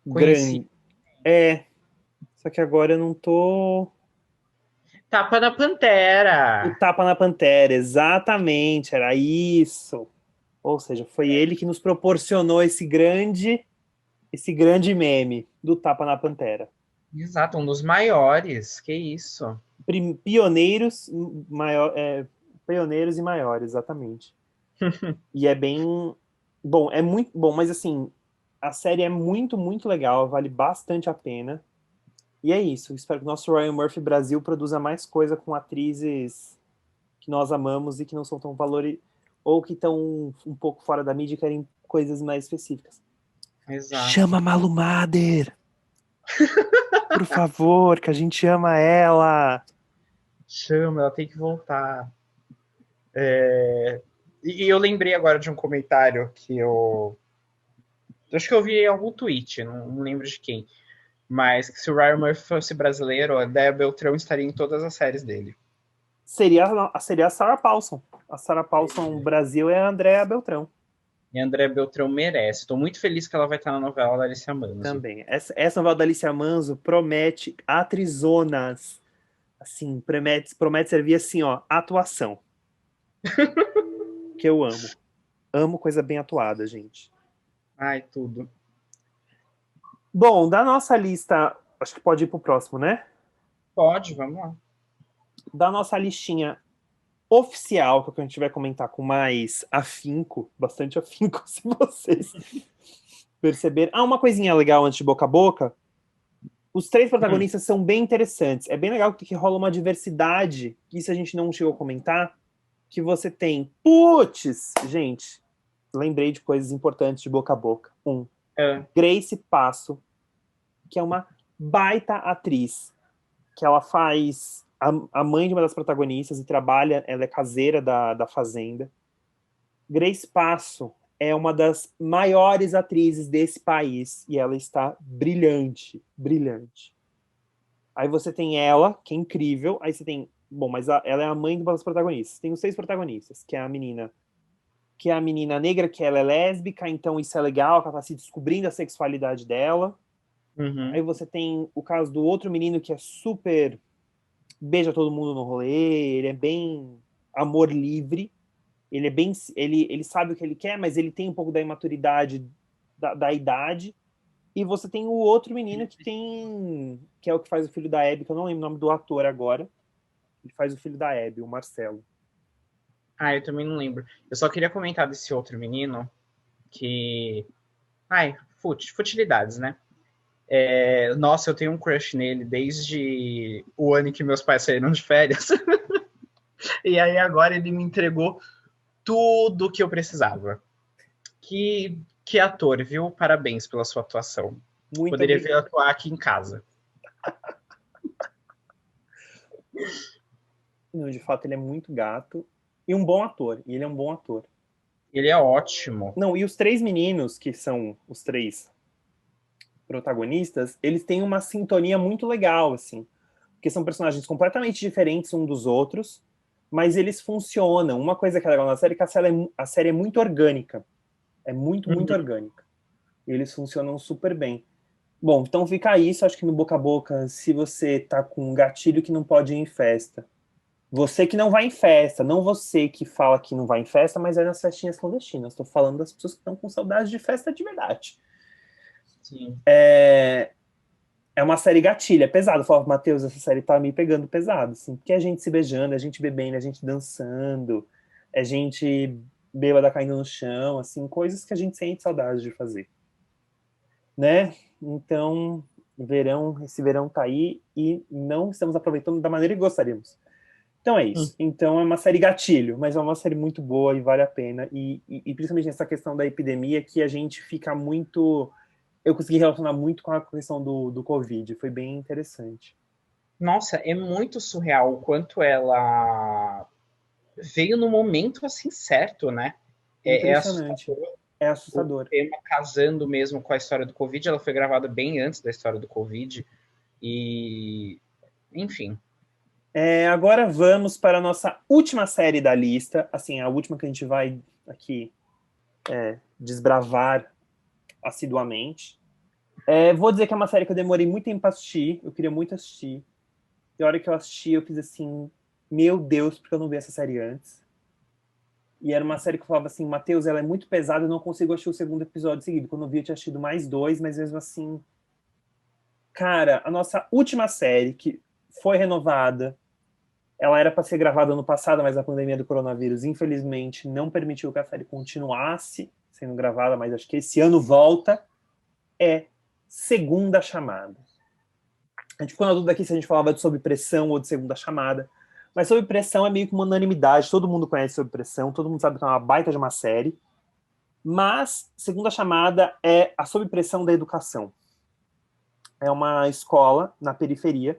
conhecida. Grande. Só que agora eu não tô... Tapa na O Pantera. Tapa na Pantera, exatamente, era isso. Ou seja, foi ele que nos proporcionou esse grande meme do Tapa na Pantera. Exato, um dos maiores. Que isso? Pioneiros, pioneiros e maiores, exatamente. E é bem bom, é muito bom, mas assim, a série é muito, muito legal, vale bastante a pena. E é isso, espero que o nosso Ryan Murphy Brasil produza mais coisa com atrizes que nós amamos e que não são tão valorizadas, ou que estão um pouco fora da mídia e querem coisas mais específicas. Exato. Chama a Malu Mader! Por favor, que a gente ama ela! Chama, ela tem que voltar. E eu lembrei agora de um comentário que eu. Acho que eu vi em algum tweet, não lembro de quem. Mas que se o Ryan Murphy fosse brasileiro, a Dea Beltrão estaria em todas as séries dele. Seria a Sarah Paulson. A Sarah Paulson Brasil é a Andréa Beltrão. E a Andrea Beltrão merece. Estou muito feliz que ela vai estar na novela da Alicia Manso. Também. Essa novela da Alicia Manso promete atrizonas. Assim, promete servir assim, ó, atuação. Que eu amo. Amo coisa bem atuada, gente. Ai, tudo. Bom, da nossa lista, acho que pode ir pro próximo, né? Pode, vamos lá. Da nossa listinha oficial, que é o que a gente vai comentar com mais afinco, bastante afinco, se vocês perceberem. Uma coisinha legal antes de boca a boca. Os três protagonistas são bem interessantes. É bem legal que rola uma diversidade, que isso a gente não chegou a comentar, que você tem... Putz, gente, lembrei de coisas importantes de boca a boca. Grace Passo, que é uma baita atriz, que ela faz a mãe de uma das protagonistas e trabalha, ela é caseira da fazenda. Grace Passo é uma das maiores atrizes desse país e ela está brilhante, brilhante. Aí você tem ela, que é incrível, aí você tem... Bom, mas ela é a mãe de uma das protagonistas. Tem os 6 protagonistas, que é a menina negra, que ela é lésbica, então isso é legal, que ela tá se descobrindo a sexualidade dela. Uhum. Aí você tem o caso do outro menino que é super... beija todo mundo no rolê, ele é bem amor livre, ele é bem... Ele sabe o que ele quer, mas ele tem um pouco da imaturidade da idade. E você tem o outro menino que é o que faz o filho da Abby, que eu não lembro o nome do ator agora. Ele faz o filho da Abby, o Marcelo. Eu também não lembro. Eu só queria comentar desse outro menino que... futilidades, né? Nossa, eu tenho um crush nele desde o ano em que meus pais saíram de férias. E aí agora ele me entregou tudo o que eu precisava. Que ator, viu? Parabéns pela sua atuação. Muito Poderia obrigado. vir atuar aqui em casa. Não, de fato, ele é muito gato. E um bom ator. E ele é um bom ator. Ele é ótimo. Não, e os 3 meninos, que são os 3 protagonistas, eles têm uma sintonia muito legal, assim. Porque são personagens completamente diferentes um dos outros, mas eles funcionam. Uma coisa que é legal na série é que a série é muito orgânica. É muito, muito orgânica. E eles funcionam super bem. Bom, então fica isso, acho que no boca a boca, se você tá com um gatilho que não pode ir em festa. Você que não vai em festa, não você que fala que não vai em festa, mas é nas festinhas clandestinas. Estou falando das pessoas que estão com saudade de festa de verdade. Sim. É uma série gatilha, é pesado. Eu falava, Matheus, essa série tá me pegando pesado, assim, porque é a gente se beijando, é a gente bebendo, é a gente dançando, é gente bêbada caindo no chão, assim, coisas que a gente sente saudade de fazer. Né? Então, esse verão tá aí e não estamos aproveitando da maneira que gostaríamos. Então é isso. Então é uma série gatilho, mas é uma série muito boa e vale a pena. E principalmente nessa questão da epidemia, que a gente fica muito... Eu consegui relacionar muito com a questão do Covid. Foi bem interessante. Nossa, é muito surreal o quanto ela veio no momento assim certo, né? Impressionante. É assustador. O tema casando mesmo com a história do Covid, ela foi gravada bem antes da história do Covid. E, enfim. Agora vamos para a nossa última série da lista. Assim, a última que a gente vai aqui desbravar assiduamente. Vou dizer que é uma série que eu demorei muito tempo para assistir. Eu queria muito assistir. E a hora que eu assisti, eu fiz assim, meu Deus, porque eu não vi essa série antes. E era uma série que eu falava assim, Matheus, ela é muito pesada, eu não consigo assistir o segundo episódio seguido. Quando eu vi, eu tinha assistido mais 2, mas mesmo assim... Cara, a nossa última série, que foi renovada, ela era para ser gravada ano passado, mas a pandemia do coronavírus, infelizmente, não permitiu que a série continuasse sendo gravada, mas acho que esse ano volta, é Segunda Chamada. A gente ficou na dúvida aqui se a gente falava de Sob Pressão ou de Segunda Chamada, mas Sob Pressão é meio que uma unanimidade, todo mundo conhece Sob Pressão, todo mundo sabe que é uma baita de uma série, mas Segunda Chamada é a Sob Pressão da educação. É uma escola na periferia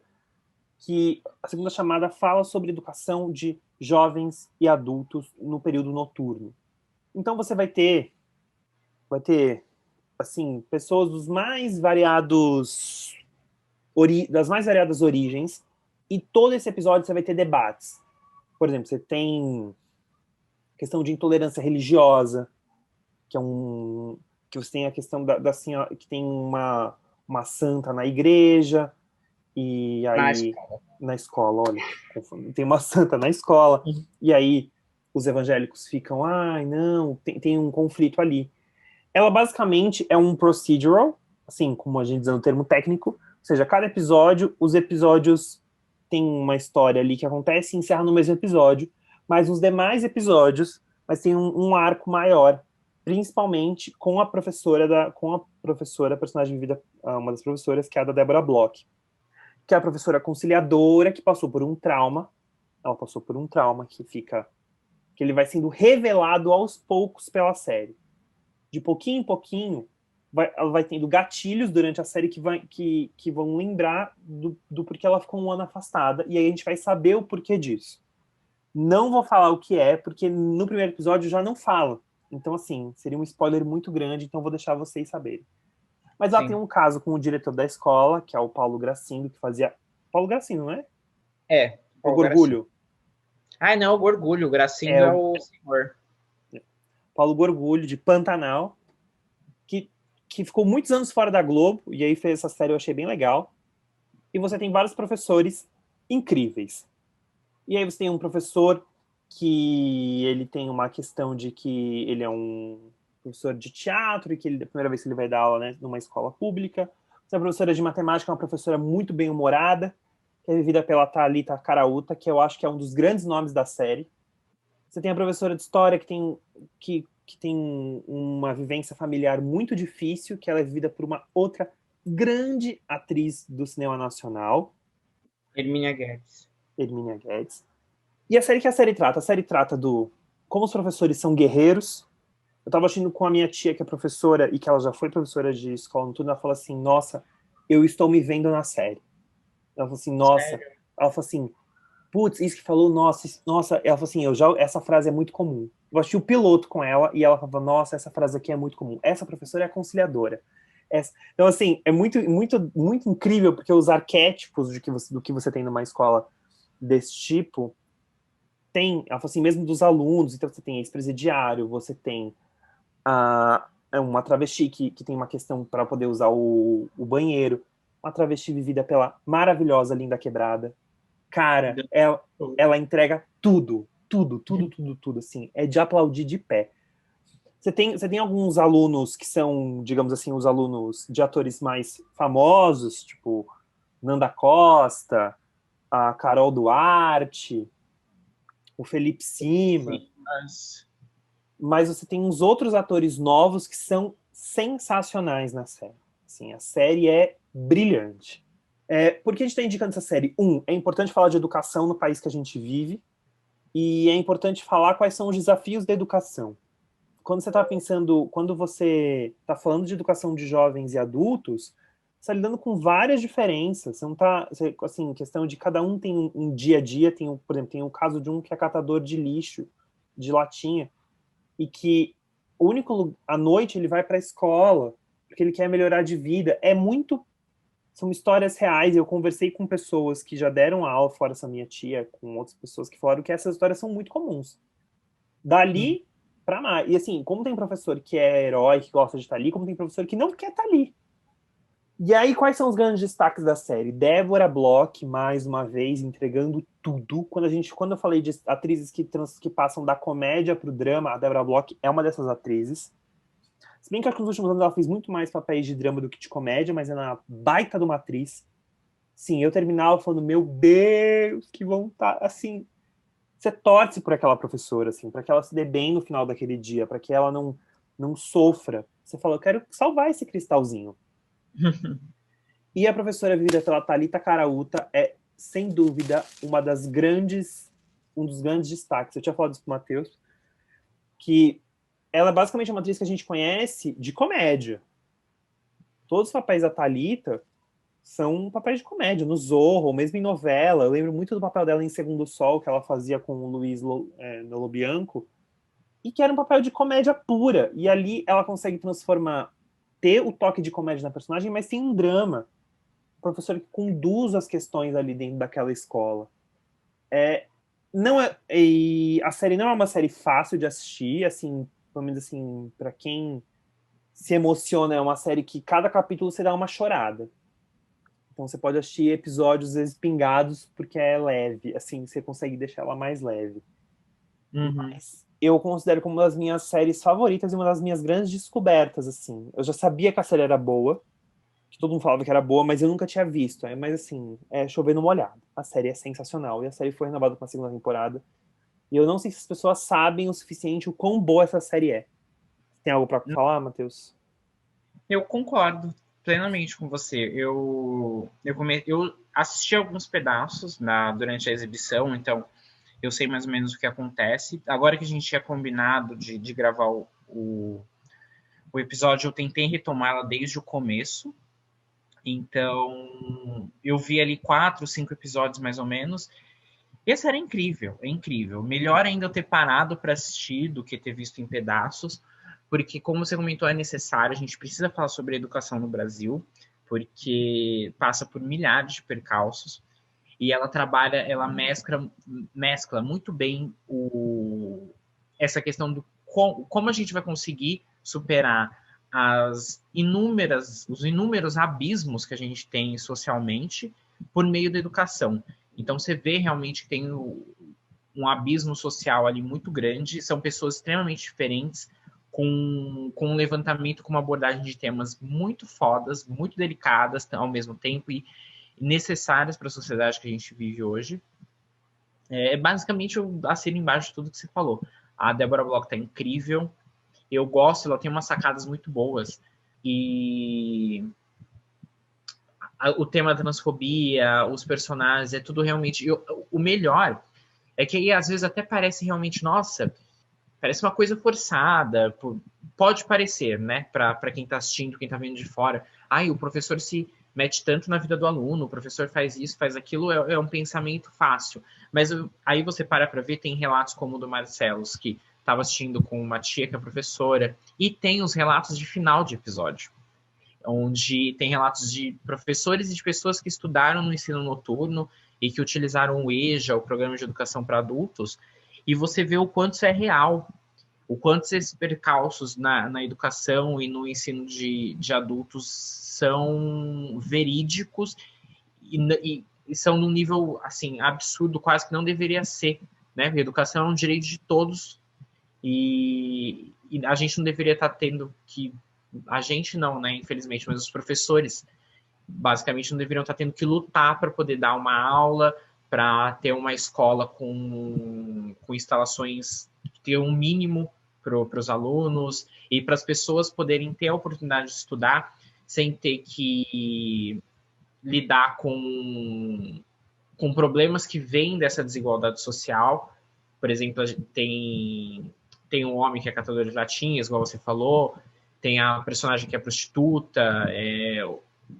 que a Segunda Chamada fala sobre educação de jovens e adultos no período noturno. Então você vai ter assim, pessoas dos mais variados das mais variadas origens, e todo esse episódio você vai ter debates. Por exemplo, você tem questão de intolerância religiosa, que você tem a questão da senhora, que tem uma santa na igreja, e aí na escola, olha, tem uma santa na escola, e aí os evangélicos ficam, não, tem um conflito ali. Ela basicamente é um procedural, assim, como a gente diz no termo técnico, ou seja, cada episódio, os episódios têm uma história ali que acontece e encerra no mesmo episódio, mas os demais episódios, mas tem um arco maior, principalmente com a professora, personagem de vida, uma das professoras, que é a da Débora Bloch, que é a professora conciliadora que passou por um trauma, que ele vai sendo revelado aos poucos pela série. De pouquinho em pouquinho, ela vai tendo gatilhos durante a série que vão lembrar do porquê ela ficou um ano afastada, e aí a gente vai saber o porquê disso. Não vou falar o que é, porque no primeiro episódio já não fala. Então, assim, seria um spoiler muito grande, então vou deixar vocês saberem. Mas ela tem um caso com o diretor da escola, que é o Paulo Gracindo, que fazia... Paulo Gracindo, não é? O Gorgulho. Não, o Gorgulho. O Gracindo é o senhor. Paulo Gorgulho, de Pantanal, que ficou muitos anos fora da Globo, e aí fez essa série, eu achei bem legal. E você tem vários professores incríveis. E aí você tem um professor que ele tem uma questão de que ele é um professor de teatro, e que a primeira vez que ele vai dar aula, né, numa escola pública. Você tem a professora de matemática, uma professora muito bem-humorada, que é vivida pela Thalita Caraúta, que eu acho que é um dos grandes nomes da série. Você tem a professora de história que tem uma vivência familiar muito difícil, que ela é vivida por uma outra grande atriz do cinema nacional. Hermínia Guedes. E a série trata? A série trata como os professores são guerreiros. Eu estava assistindo com a minha tia, que é professora, e que ela já foi professora de escola noturna, ela falou assim, nossa, eu estou me vendo na série. Ela falou assim, nossa. Sério? Ela falou assim, putz, isso que falou, nossa. Ela falou assim, essa frase é muito comum. Eu assisti o piloto com ela, e ela falou, nossa, essa frase aqui é muito comum. Essa professora é a conciliadora. Então, assim, é muito, muito, muito incrível, porque os arquétipos do que você tem numa escola desse tipo ela falou assim, mesmo dos alunos, então você tem ex-presidiário, você tem uma travesti que tem uma questão para poder usar o banheiro, uma travesti vivida pela maravilhosa Linda Quebrada. Cara, ela entrega tudo, assim, é de aplaudir de pé. Você tem alguns alunos que são, digamos assim, os alunos de atores mais famosos, tipo Nanda Costa, a Carol Duarte, o Felipe Sima, mas você tem uns outros atores novos que são sensacionais na série. Assim, a série é brilhante. Por que a gente está indicando essa série? É importante falar de educação no país que a gente vive, e é importante falar quais são os desafios da educação. Quando você está pensando, quando você está falando de educação de jovens e adultos, você está lidando com várias diferenças. Você não está, assim, questão de cada um tem um dia a dia, por exemplo, tem o caso de um que é catador de lixo, de latinha, e que à noite ele vai para a escola, porque ele quer melhorar de vida. São histórias reais. Eu conversei com pessoas que já deram aula, fora essa minha tia, com outras pessoas que falaram que essas histórias são muito comuns. Dali para mais. E assim, como tem professor que é herói, que gosta de estar ali, como tem professor que não quer estar ali. E aí, quais são os grandes destaques da série? Débora Bloch, mais uma vez, entregando tudo. Quando eu falei de atrizes que passam da comédia pro drama, a Débora Bloch é uma dessas atrizes. Se bem que nos últimos anos ela fez muito mais papéis de drama do que de comédia, mas ela é uma baita de uma atriz. Sim, eu terminava falando, meu Deus, que vontade, assim... Você torce por aquela professora, assim, para que ela se dê bem no final daquele dia, para que ela não sofra. Você fala, eu quero salvar esse cristalzinho. E a professora vivida pela Thalita Caraúta é, sem dúvida, um dos grandes destaques. Eu tinha falado isso pro Matheus, que ela é basicamente uma atriz que a gente conhece de comédia. Todos os papéis da Thalita são papéis de comédia, no Zorro, mesmo em novela. Eu lembro muito do papel dela em Segundo Sol, que ela fazia com o Luiz Lobianco, e que era um papel de comédia pura. E ali ela consegue ter o toque de comédia na personagem, mas tem um drama. O professor que conduz as questões ali dentro daquela escola. E a série não é uma série fácil de assistir, assim, pelo menos assim, para quem se emociona, é uma série que cada capítulo você dá uma chorada. Então você pode assistir episódios, às vezes, pingados, porque é leve. Assim, você consegue deixar ela mais leve. Mas eu considero como uma das minhas séries favoritas e uma das minhas grandes descobertas, assim. Eu já sabia que a série era boa, que todo mundo falava que era boa, mas eu nunca tinha visto. Mas, assim, é chover no molhado. A série é sensacional. E a série foi renovada para a segunda temporada. E eu não sei se as pessoas sabem o suficiente o quão boa essa série é. Tem algo para falar, Matheus? Eu concordo plenamente com você. Eu assisti alguns pedaços durante a exibição, então eu sei mais ou menos o que acontece. Agora que a gente tinha combinado de gravar o episódio, eu tentei retomá-la desde o começo. Então, eu vi ali 4, 5 episódios mais ou menos. E essa era incrível, é incrível. Melhor ainda eu ter parado para assistir do que ter visto em pedaços, porque, como você comentou, é necessário, a gente precisa falar sobre a educação no Brasil, porque passa por milhares de percalços, e ela mescla muito bem essa questão do como a gente vai conseguir superar os inúmeros abismos que a gente tem socialmente por meio da educação. Então, você vê realmente que tem um abismo social ali muito grande, são pessoas extremamente diferentes, com um levantamento, com uma abordagem de temas muito fodas, muito delicadas ao mesmo tempo e necessárias para a sociedade que a gente vive hoje. Basicamente, eu assino embaixo de tudo que você falou. A Débora Bloch tá incrível, eu gosto, ela tem umas sacadas muito boas, e o tema da transfobia, os personagens, é tudo realmente... O melhor é que aí, às vezes, até parece realmente, nossa, parece uma coisa forçada, pode parecer, né, para quem está assistindo, quem está vendo de fora. O professor se mete tanto na vida do aluno, o professor faz isso, faz aquilo, é um pensamento fácil. Mas aí você para ver, tem relatos como o do Marcelos, que estava assistindo com uma tia que é professora, e tem os relatos de final de episódio, onde tem relatos de professores e de pessoas que estudaram no ensino noturno e que utilizaram o EJA, o Programa de Educação para Adultos, e você vê o quanto isso é real, o quanto esses percalços na educação e no ensino de adultos são verídicos e são num nível assim absurdo, quase que não deveria ser, né? A educação é um direito de todos e a gente não deveria estar tendo que a gente não, né? Infelizmente, mas os professores basicamente não deveriam estar tendo que lutar para poder dar uma aula, para ter uma escola com instalações, ter um mínimo para os alunos e para as pessoas poderem ter a oportunidade de estudar sem ter que lidar com problemas que vêm dessa desigualdade social. Por exemplo, tem um homem que é catador de latinhas, igual você falou, tem a personagem que é prostituta,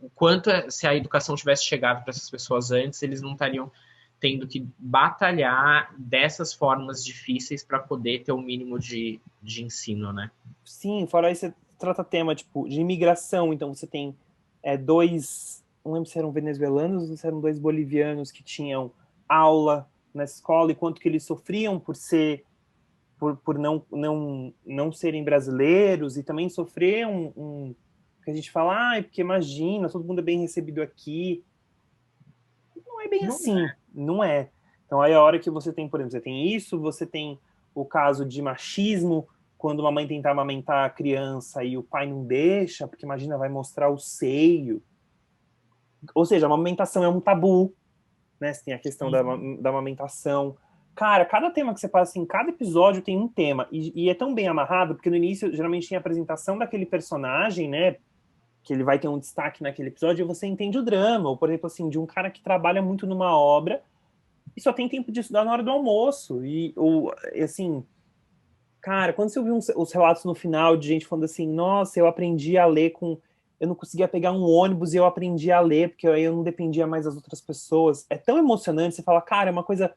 o quanto se a educação tivesse chegado para essas pessoas antes, eles não estariam tendo que batalhar dessas formas difíceis para poder ter um mínimo de ensino, né? Sim, fora isso, você trata tema tipo, de imigração, então você tem dois, não lembro se eram venezuelanos ou se eram dois bolivianos que tinham aula na escola e quanto que eles sofriam por não serem brasileiros e também sofrer que a gente fala, porque imagina, todo mundo é bem recebido aqui. Não é bem Não assim, não é. Então aí a hora que você tem, por exemplo, você tem isso, você tem o caso de machismo, quando uma mãe tenta amamentar a criança e o pai não deixa, porque imagina, vai mostrar o seio. Ou seja, a amamentação é um tabu, né? Você tem a questão da amamentação. Cara, cada tema que você passa, assim, cada episódio tem um tema. E é tão bem amarrado, porque no início, geralmente, tem a apresentação daquele personagem, né? Que ele vai ter um destaque naquele episódio e você entende o drama. Ou, por exemplo, assim, de um cara que trabalha muito numa obra e só tem tempo de estudar na hora do almoço. Ou assim, cara, quando você ouviu os relatos no final de gente falando assim, nossa, eu aprendi a ler com... Eu não conseguia pegar um ônibus e eu aprendi a ler, porque aí eu não dependia mais das outras pessoas. É tão emocionante, você fala, cara, é uma coisa,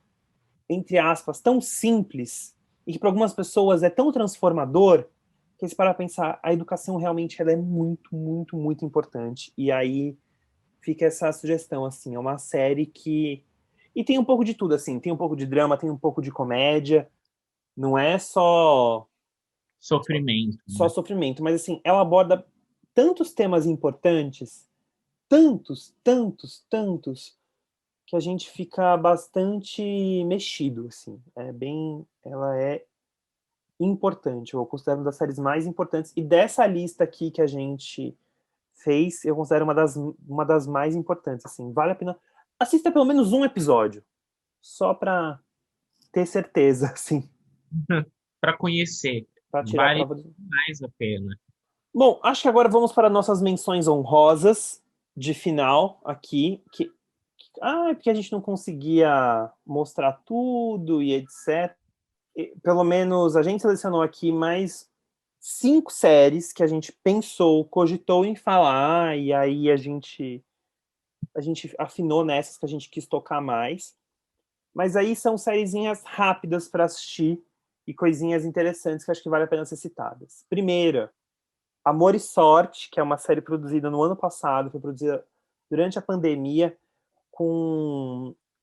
entre aspas, tão simples, e que para algumas pessoas é tão transformador, que você para pensar, a educação realmente ela é muito, muito, muito importante. E aí fica essa sugestão, assim, é uma série que... E tem um pouco de tudo, assim, tem um pouco de drama, tem um pouco de comédia, não é Sofrimento, só né? sofrimento, mas assim, ela aborda tantos temas importantes, tantos, tantos, tantos, que a gente fica bastante mexido, assim. Ela é importante, eu considero uma das séries mais importantes, e dessa lista aqui que a gente fez, eu considero uma das mais importantes, assim, vale a pena. Assista pelo menos um episódio, só pra ter certeza, assim, Para conhecer, pra tirar a vale prova. mais a pena. Bom, acho que agora vamos para nossas menções honrosas de final aqui. Porque a gente não conseguia mostrar tudo e etc. Pelo menos a gente selecionou aqui mais 5 séries que a gente pensou, cogitou em falar, e aí a gente afinou nessas que a gente quis tocar mais. Mas aí são sériezinhas rápidas para assistir e coisinhas interessantes que acho que vale a pena ser citadas. Primeira, Amor e Sorte, que é uma série produzida no ano passado, foi produzida durante a pandemia,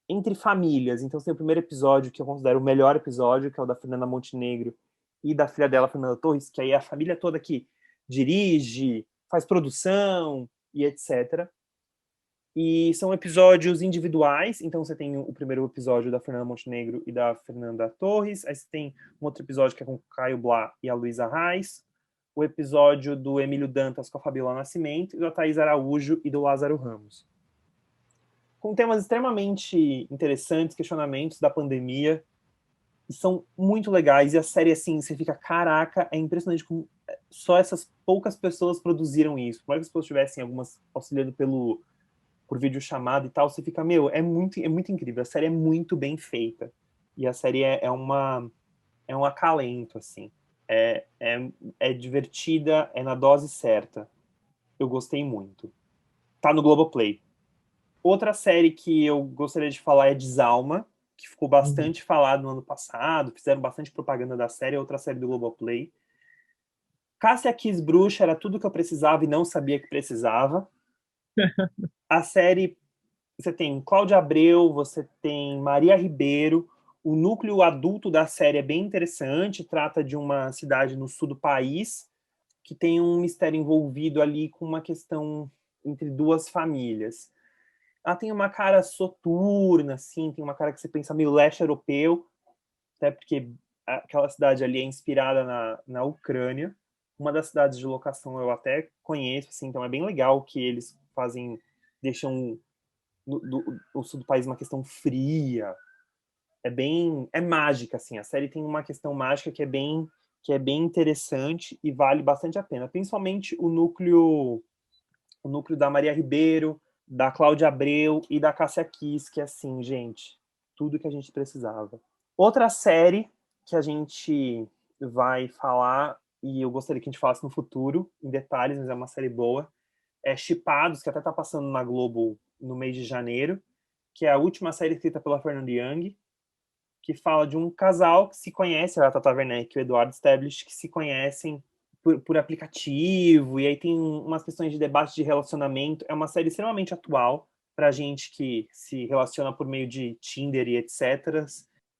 entre famílias. Então, tem o primeiro episódio, que eu considero o melhor episódio, que é o da Fernanda Montenegro e da filha dela, Fernanda Torres, que aí é a família toda que dirige, faz produção e etc. E são episódios individuais, então você tem o primeiro episódio da Fernanda Montenegro e da Fernanda Torres, aí você tem um outro episódio que é com o Caio Blá e a Luísa Reis, o episódio do Emílio Dantas com a Fabiola Nascimento, e da Thaís Araújo e do Lázaro Ramos. Com temas extremamente interessantes, questionamentos da pandemia, e são muito legais, e a série, assim, você fica, caraca, é impressionante como só essas poucas pessoas produziram isso. Por mais que as pessoas tivessem algumas auxiliando por videochamada e tal, você fica, é muito incrível, a série é muito bem feita, e a série é um acalento, assim, é divertida, é na dose certa, eu gostei muito. Tá no Globoplay. Outra série que eu gostaria de falar é Desalma, que ficou bastante falado no ano passado, fizeram bastante propaganda da série, é outra série do Globoplay. Cássia Kiss Bruxa era tudo que eu precisava e não sabia que precisava. A série, você tem Cláudia Abreu, você tem Maria Ribeiro, O núcleo adulto da série é bem interessante, trata de uma cidade no sul do país, que tem um mistério envolvido ali com uma questão entre duas famílias. Ela tem uma cara soturna, assim, tem uma cara que você pensa meio leste europeu, até porque aquela cidade ali é inspirada na Ucrânia. Uma das cidades de locação eu até conheço, assim, então é bem legal que eles fazem, deixam o sul do país uma questão fria. É mágica, assim, a série tem uma questão mágica que é bem interessante e vale bastante a pena, principalmente o núcleo da Maria Ribeiro, da Cláudia Abreu e da Cássia Kiss, que é assim, gente, tudo que a gente precisava. Outra série que a gente vai falar, e eu gostaria que a gente falasse no futuro, em detalhes, mas é uma série boa, é Chipados, que até tá passando na Globo no mês de janeiro, que é a última série escrita pela Fernanda Young, que fala de um casal que se conhece, a Tata Werneck e o Eduardo Stablish, que se conhecem por aplicativo, e aí tem umas questões de debate de relacionamento. É uma série extremamente atual pra gente que se relaciona por meio de Tinder e etc.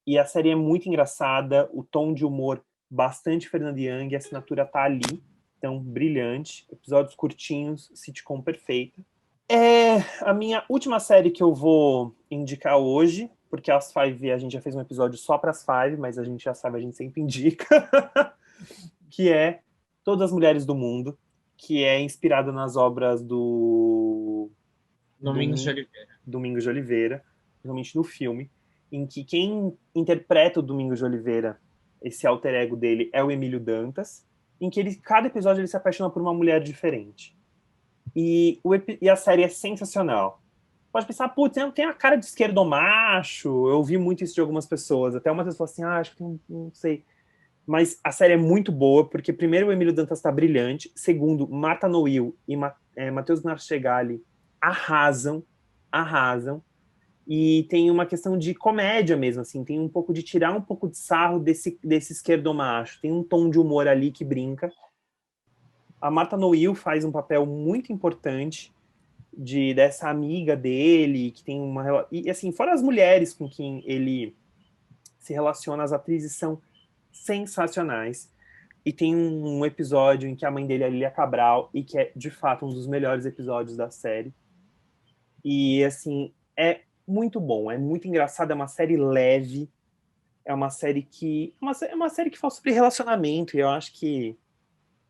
E a série é muito engraçada, o tom de humor bastante Fernanda Young, a assinatura tá ali, então brilhante, episódios curtinhos, sitcom perfeita. É a minha última série que eu vou indicar hoje, porque as Five a gente já fez um episódio só para as Five, mas a gente já sabe, a gente sempre indica, que é Todas as Mulheres do Mundo, que é inspirada nas obras do Domingos de Oliveira. Domingos de Oliveira, principalmente no filme, em que quem interpreta o Domingos de Oliveira, esse alter ego dele, é o Emílio Dantas, em que cada episódio ele se apaixona por uma mulher diferente. E a série é sensacional. Pode pensar, putz, tem a cara de esquerdomacho. Eu ouvi muito isso de algumas pessoas. Até uma pessoa assim, acho que não sei. Mas a série é muito boa, porque primeiro o Emílio Dantas está brilhante, segundo, Marta Noil e Matheus Narcegali arrasam, e tem uma questão de comédia mesmo, assim, tem um pouco de tirar um pouco de sarro desse esquerdomacho, tem um tom de humor ali que brinca. A Marta Noil faz um papel muito importante dessa amiga dele, que tem uma... E, assim, fora as mulheres com quem ele se relaciona, as atrizes são sensacionais. E tem um episódio em que a mãe dele é a Lília Cabral, e que é, de fato, um dos melhores episódios da série. E, assim, é muito bom, é muito engraçado, é uma série leve, é uma série que... É uma série que fala sobre relacionamento, e eu acho que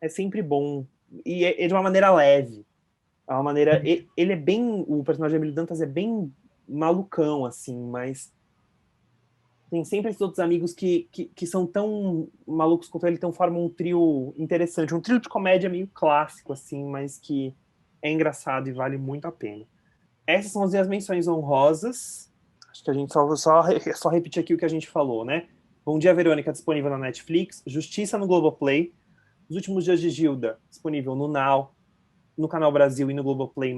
é sempre bom. E é de uma maneira leve. É uma maneira... Ele é bem... O personagem de Emílio Dantas é bem malucão, assim, mas tem sempre esses outros amigos que são tão malucos quanto ele, então formam um trio interessante. Um trio de comédia meio clássico, assim, mas que é engraçado e vale muito a pena. Essas são as minhas menções honrosas. Acho que a gente só repetir aqui o que a gente falou, né? Bom Dia, Verônica, disponível na Netflix. Justiça no Globoplay. Os Últimos Dias de Gilda, disponível no Now, no Canal Brasil e no Globoplay+.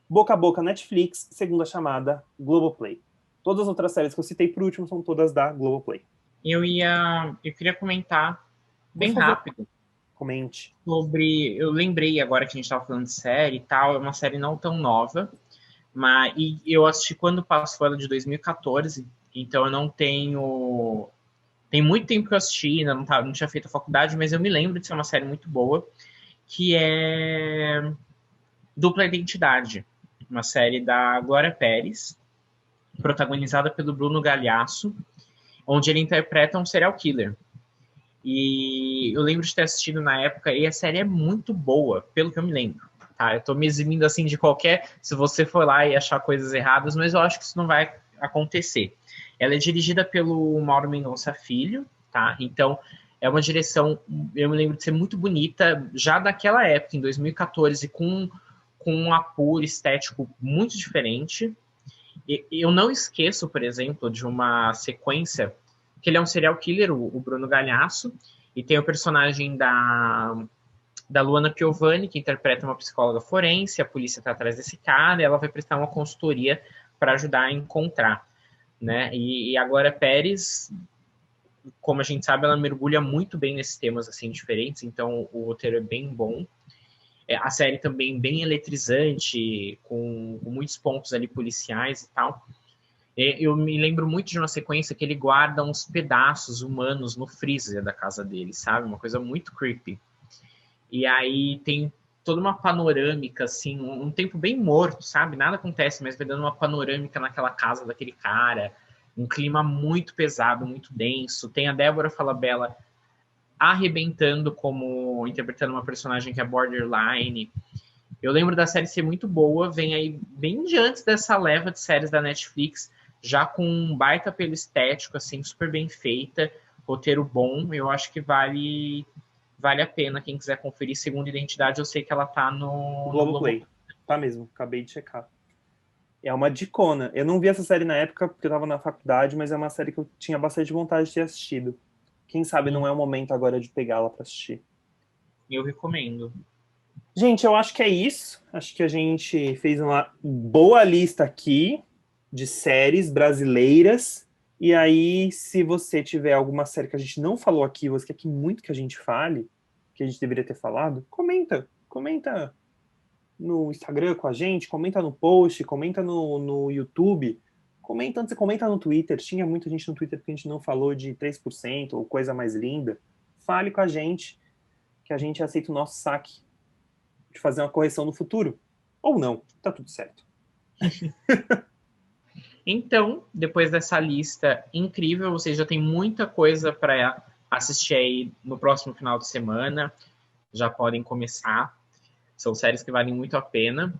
Boca a Boca, Netflix. Segunda Chamada, Globoplay. Todas as outras séries que eu citei por último são todas da Globoplay. Eu queria comentar bem rápido. Comente. Eu lembrei agora que a gente estava falando de série e tal, é uma série não tão nova, e eu assisti quando passou ela de 2014, então eu não tenho... Tem muito tempo que eu assisti, ainda não tinha feito a faculdade, mas eu me lembro de ser uma série muito boa, que é Dupla Identidade, uma série da Glória Pérez, protagonizada pelo Bruno Galhaço, onde ele interpreta um serial killer. E eu lembro de ter assistido na época, e a série é muito boa, pelo que eu me lembro. Tá? Eu tô me eximindo assim de qualquer... Se você for lá e achar coisas erradas, mas eu acho que isso não vai acontecer. Ela é dirigida pelo Mauro Mendonça Filho, tá? Então, é uma direção, eu me lembro de ser muito bonita, já daquela época, em 2014, com um apuro estético muito diferente. Eu não esqueço, por exemplo, de uma sequência, que ele é um serial killer, o Bruno Galhaço, e tem o personagem da Luana Piovani, que interpreta uma psicóloga forense, a polícia está atrás desse cara, e ela vai prestar uma consultoria para ajudar a encontrar, né? E a Glória Pérez, como a gente sabe, ela mergulha muito bem nesses temas assim diferentes, então o roteiro é bem bom. A série também bem eletrizante, com muitos pontos ali policiais e tal. Eu me lembro muito de uma sequência que ele guarda uns pedaços humanos no freezer da casa dele, sabe? Uma coisa muito creepy. E aí tem toda uma panorâmica, assim, um tempo bem morto, sabe? Nada acontece, mas vai dando uma panorâmica naquela casa daquele cara, um clima muito pesado, muito denso. Tem a Débora Falabella arrebentando como interpretando uma personagem que é borderline. Eu lembro da série ser muito boa, vem aí bem diante dessa leva de séries da Netflix, já com um baita apelo estético, assim, super bem feita, roteiro bom. Eu acho que vale a pena quem quiser conferir. Segunda Identidade, eu sei que ela tá no Globoplay. Tá mesmo, acabei de checar. É uma dicona. Eu não vi essa série na época porque eu tava na faculdade, mas é uma série que eu tinha bastante vontade de ter assistido. Quem sabe não é o momento agora de pegá-la pra assistir. Eu recomendo. Gente, eu acho que é isso. Acho que a gente fez uma boa lista aqui de séries brasileiras. E aí, se você tiver alguma série que a gente não falou aqui, você quer que muito que a gente fale, que a gente deveria ter falado, comenta. Comenta no Instagram com a gente, comenta no post, comenta no YouTube. Comenta, antes, comenta no Twitter. Tinha muita gente no Twitter que a gente não falou de 3% ou coisa mais linda. Fale com a gente, que a gente aceita o nosso saque de fazer uma correção no futuro. Ou não, tá tudo certo. Então, depois dessa lista incrível, vocês já tem muita coisa para assistir aí no próximo final de semana. Já podem começar. São séries que valem muito a pena.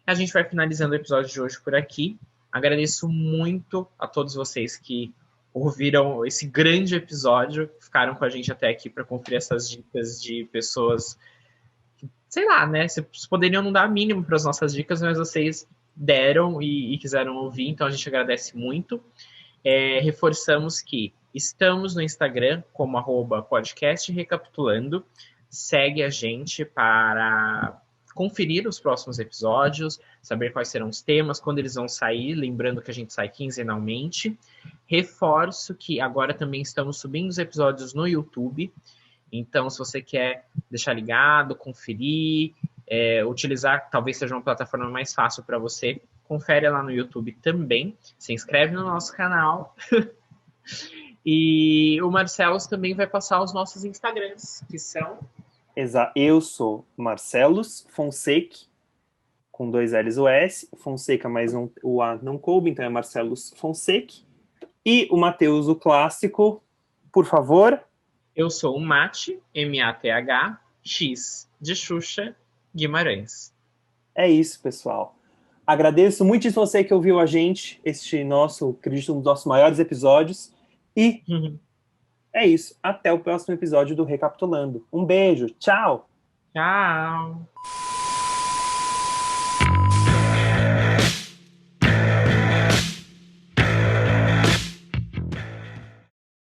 A gente vai finalizando o episódio de hoje por aqui. Agradeço muito a todos vocês que ouviram esse grande episódio, ficaram com a gente até aqui para conferir essas dicas de pessoas, sei lá, né? Vocês poderiam não dar mínimo para as nossas dicas, mas vocês deram e quiseram ouvir, então a gente agradece muito. Reforçamos que estamos no Instagram como @podcast recapitulando. Segue a gente para conferir os próximos episódios, saber quais serão os temas, quando eles vão sair, lembrando que a gente sai quinzenalmente. Reforço que agora também estamos subindo os episódios no YouTube, então se você quer deixar ligado, conferir, utilizar, talvez seja uma plataforma mais fácil para você, confere lá no YouTube também, se inscreve no nosso canal. E o Marcelo também vai passar os nossos Instagrams, que são... Eu sou Marcelos Fonseca, com 2 L's o S, Fonseca, mas o A não coube, então é Marcelos Fonseca. E o Matheus, o clássico, por favor. Eu sou o Mate, M-A-T-H, X de Xuxa, Guimarães. É isso, pessoal. Agradeço muito você que ouviu a gente, este nosso, acredito, um dos nossos maiores episódios. E é isso. Até o próximo episódio do Recapitulando. Um beijo. Tchau. Tchau.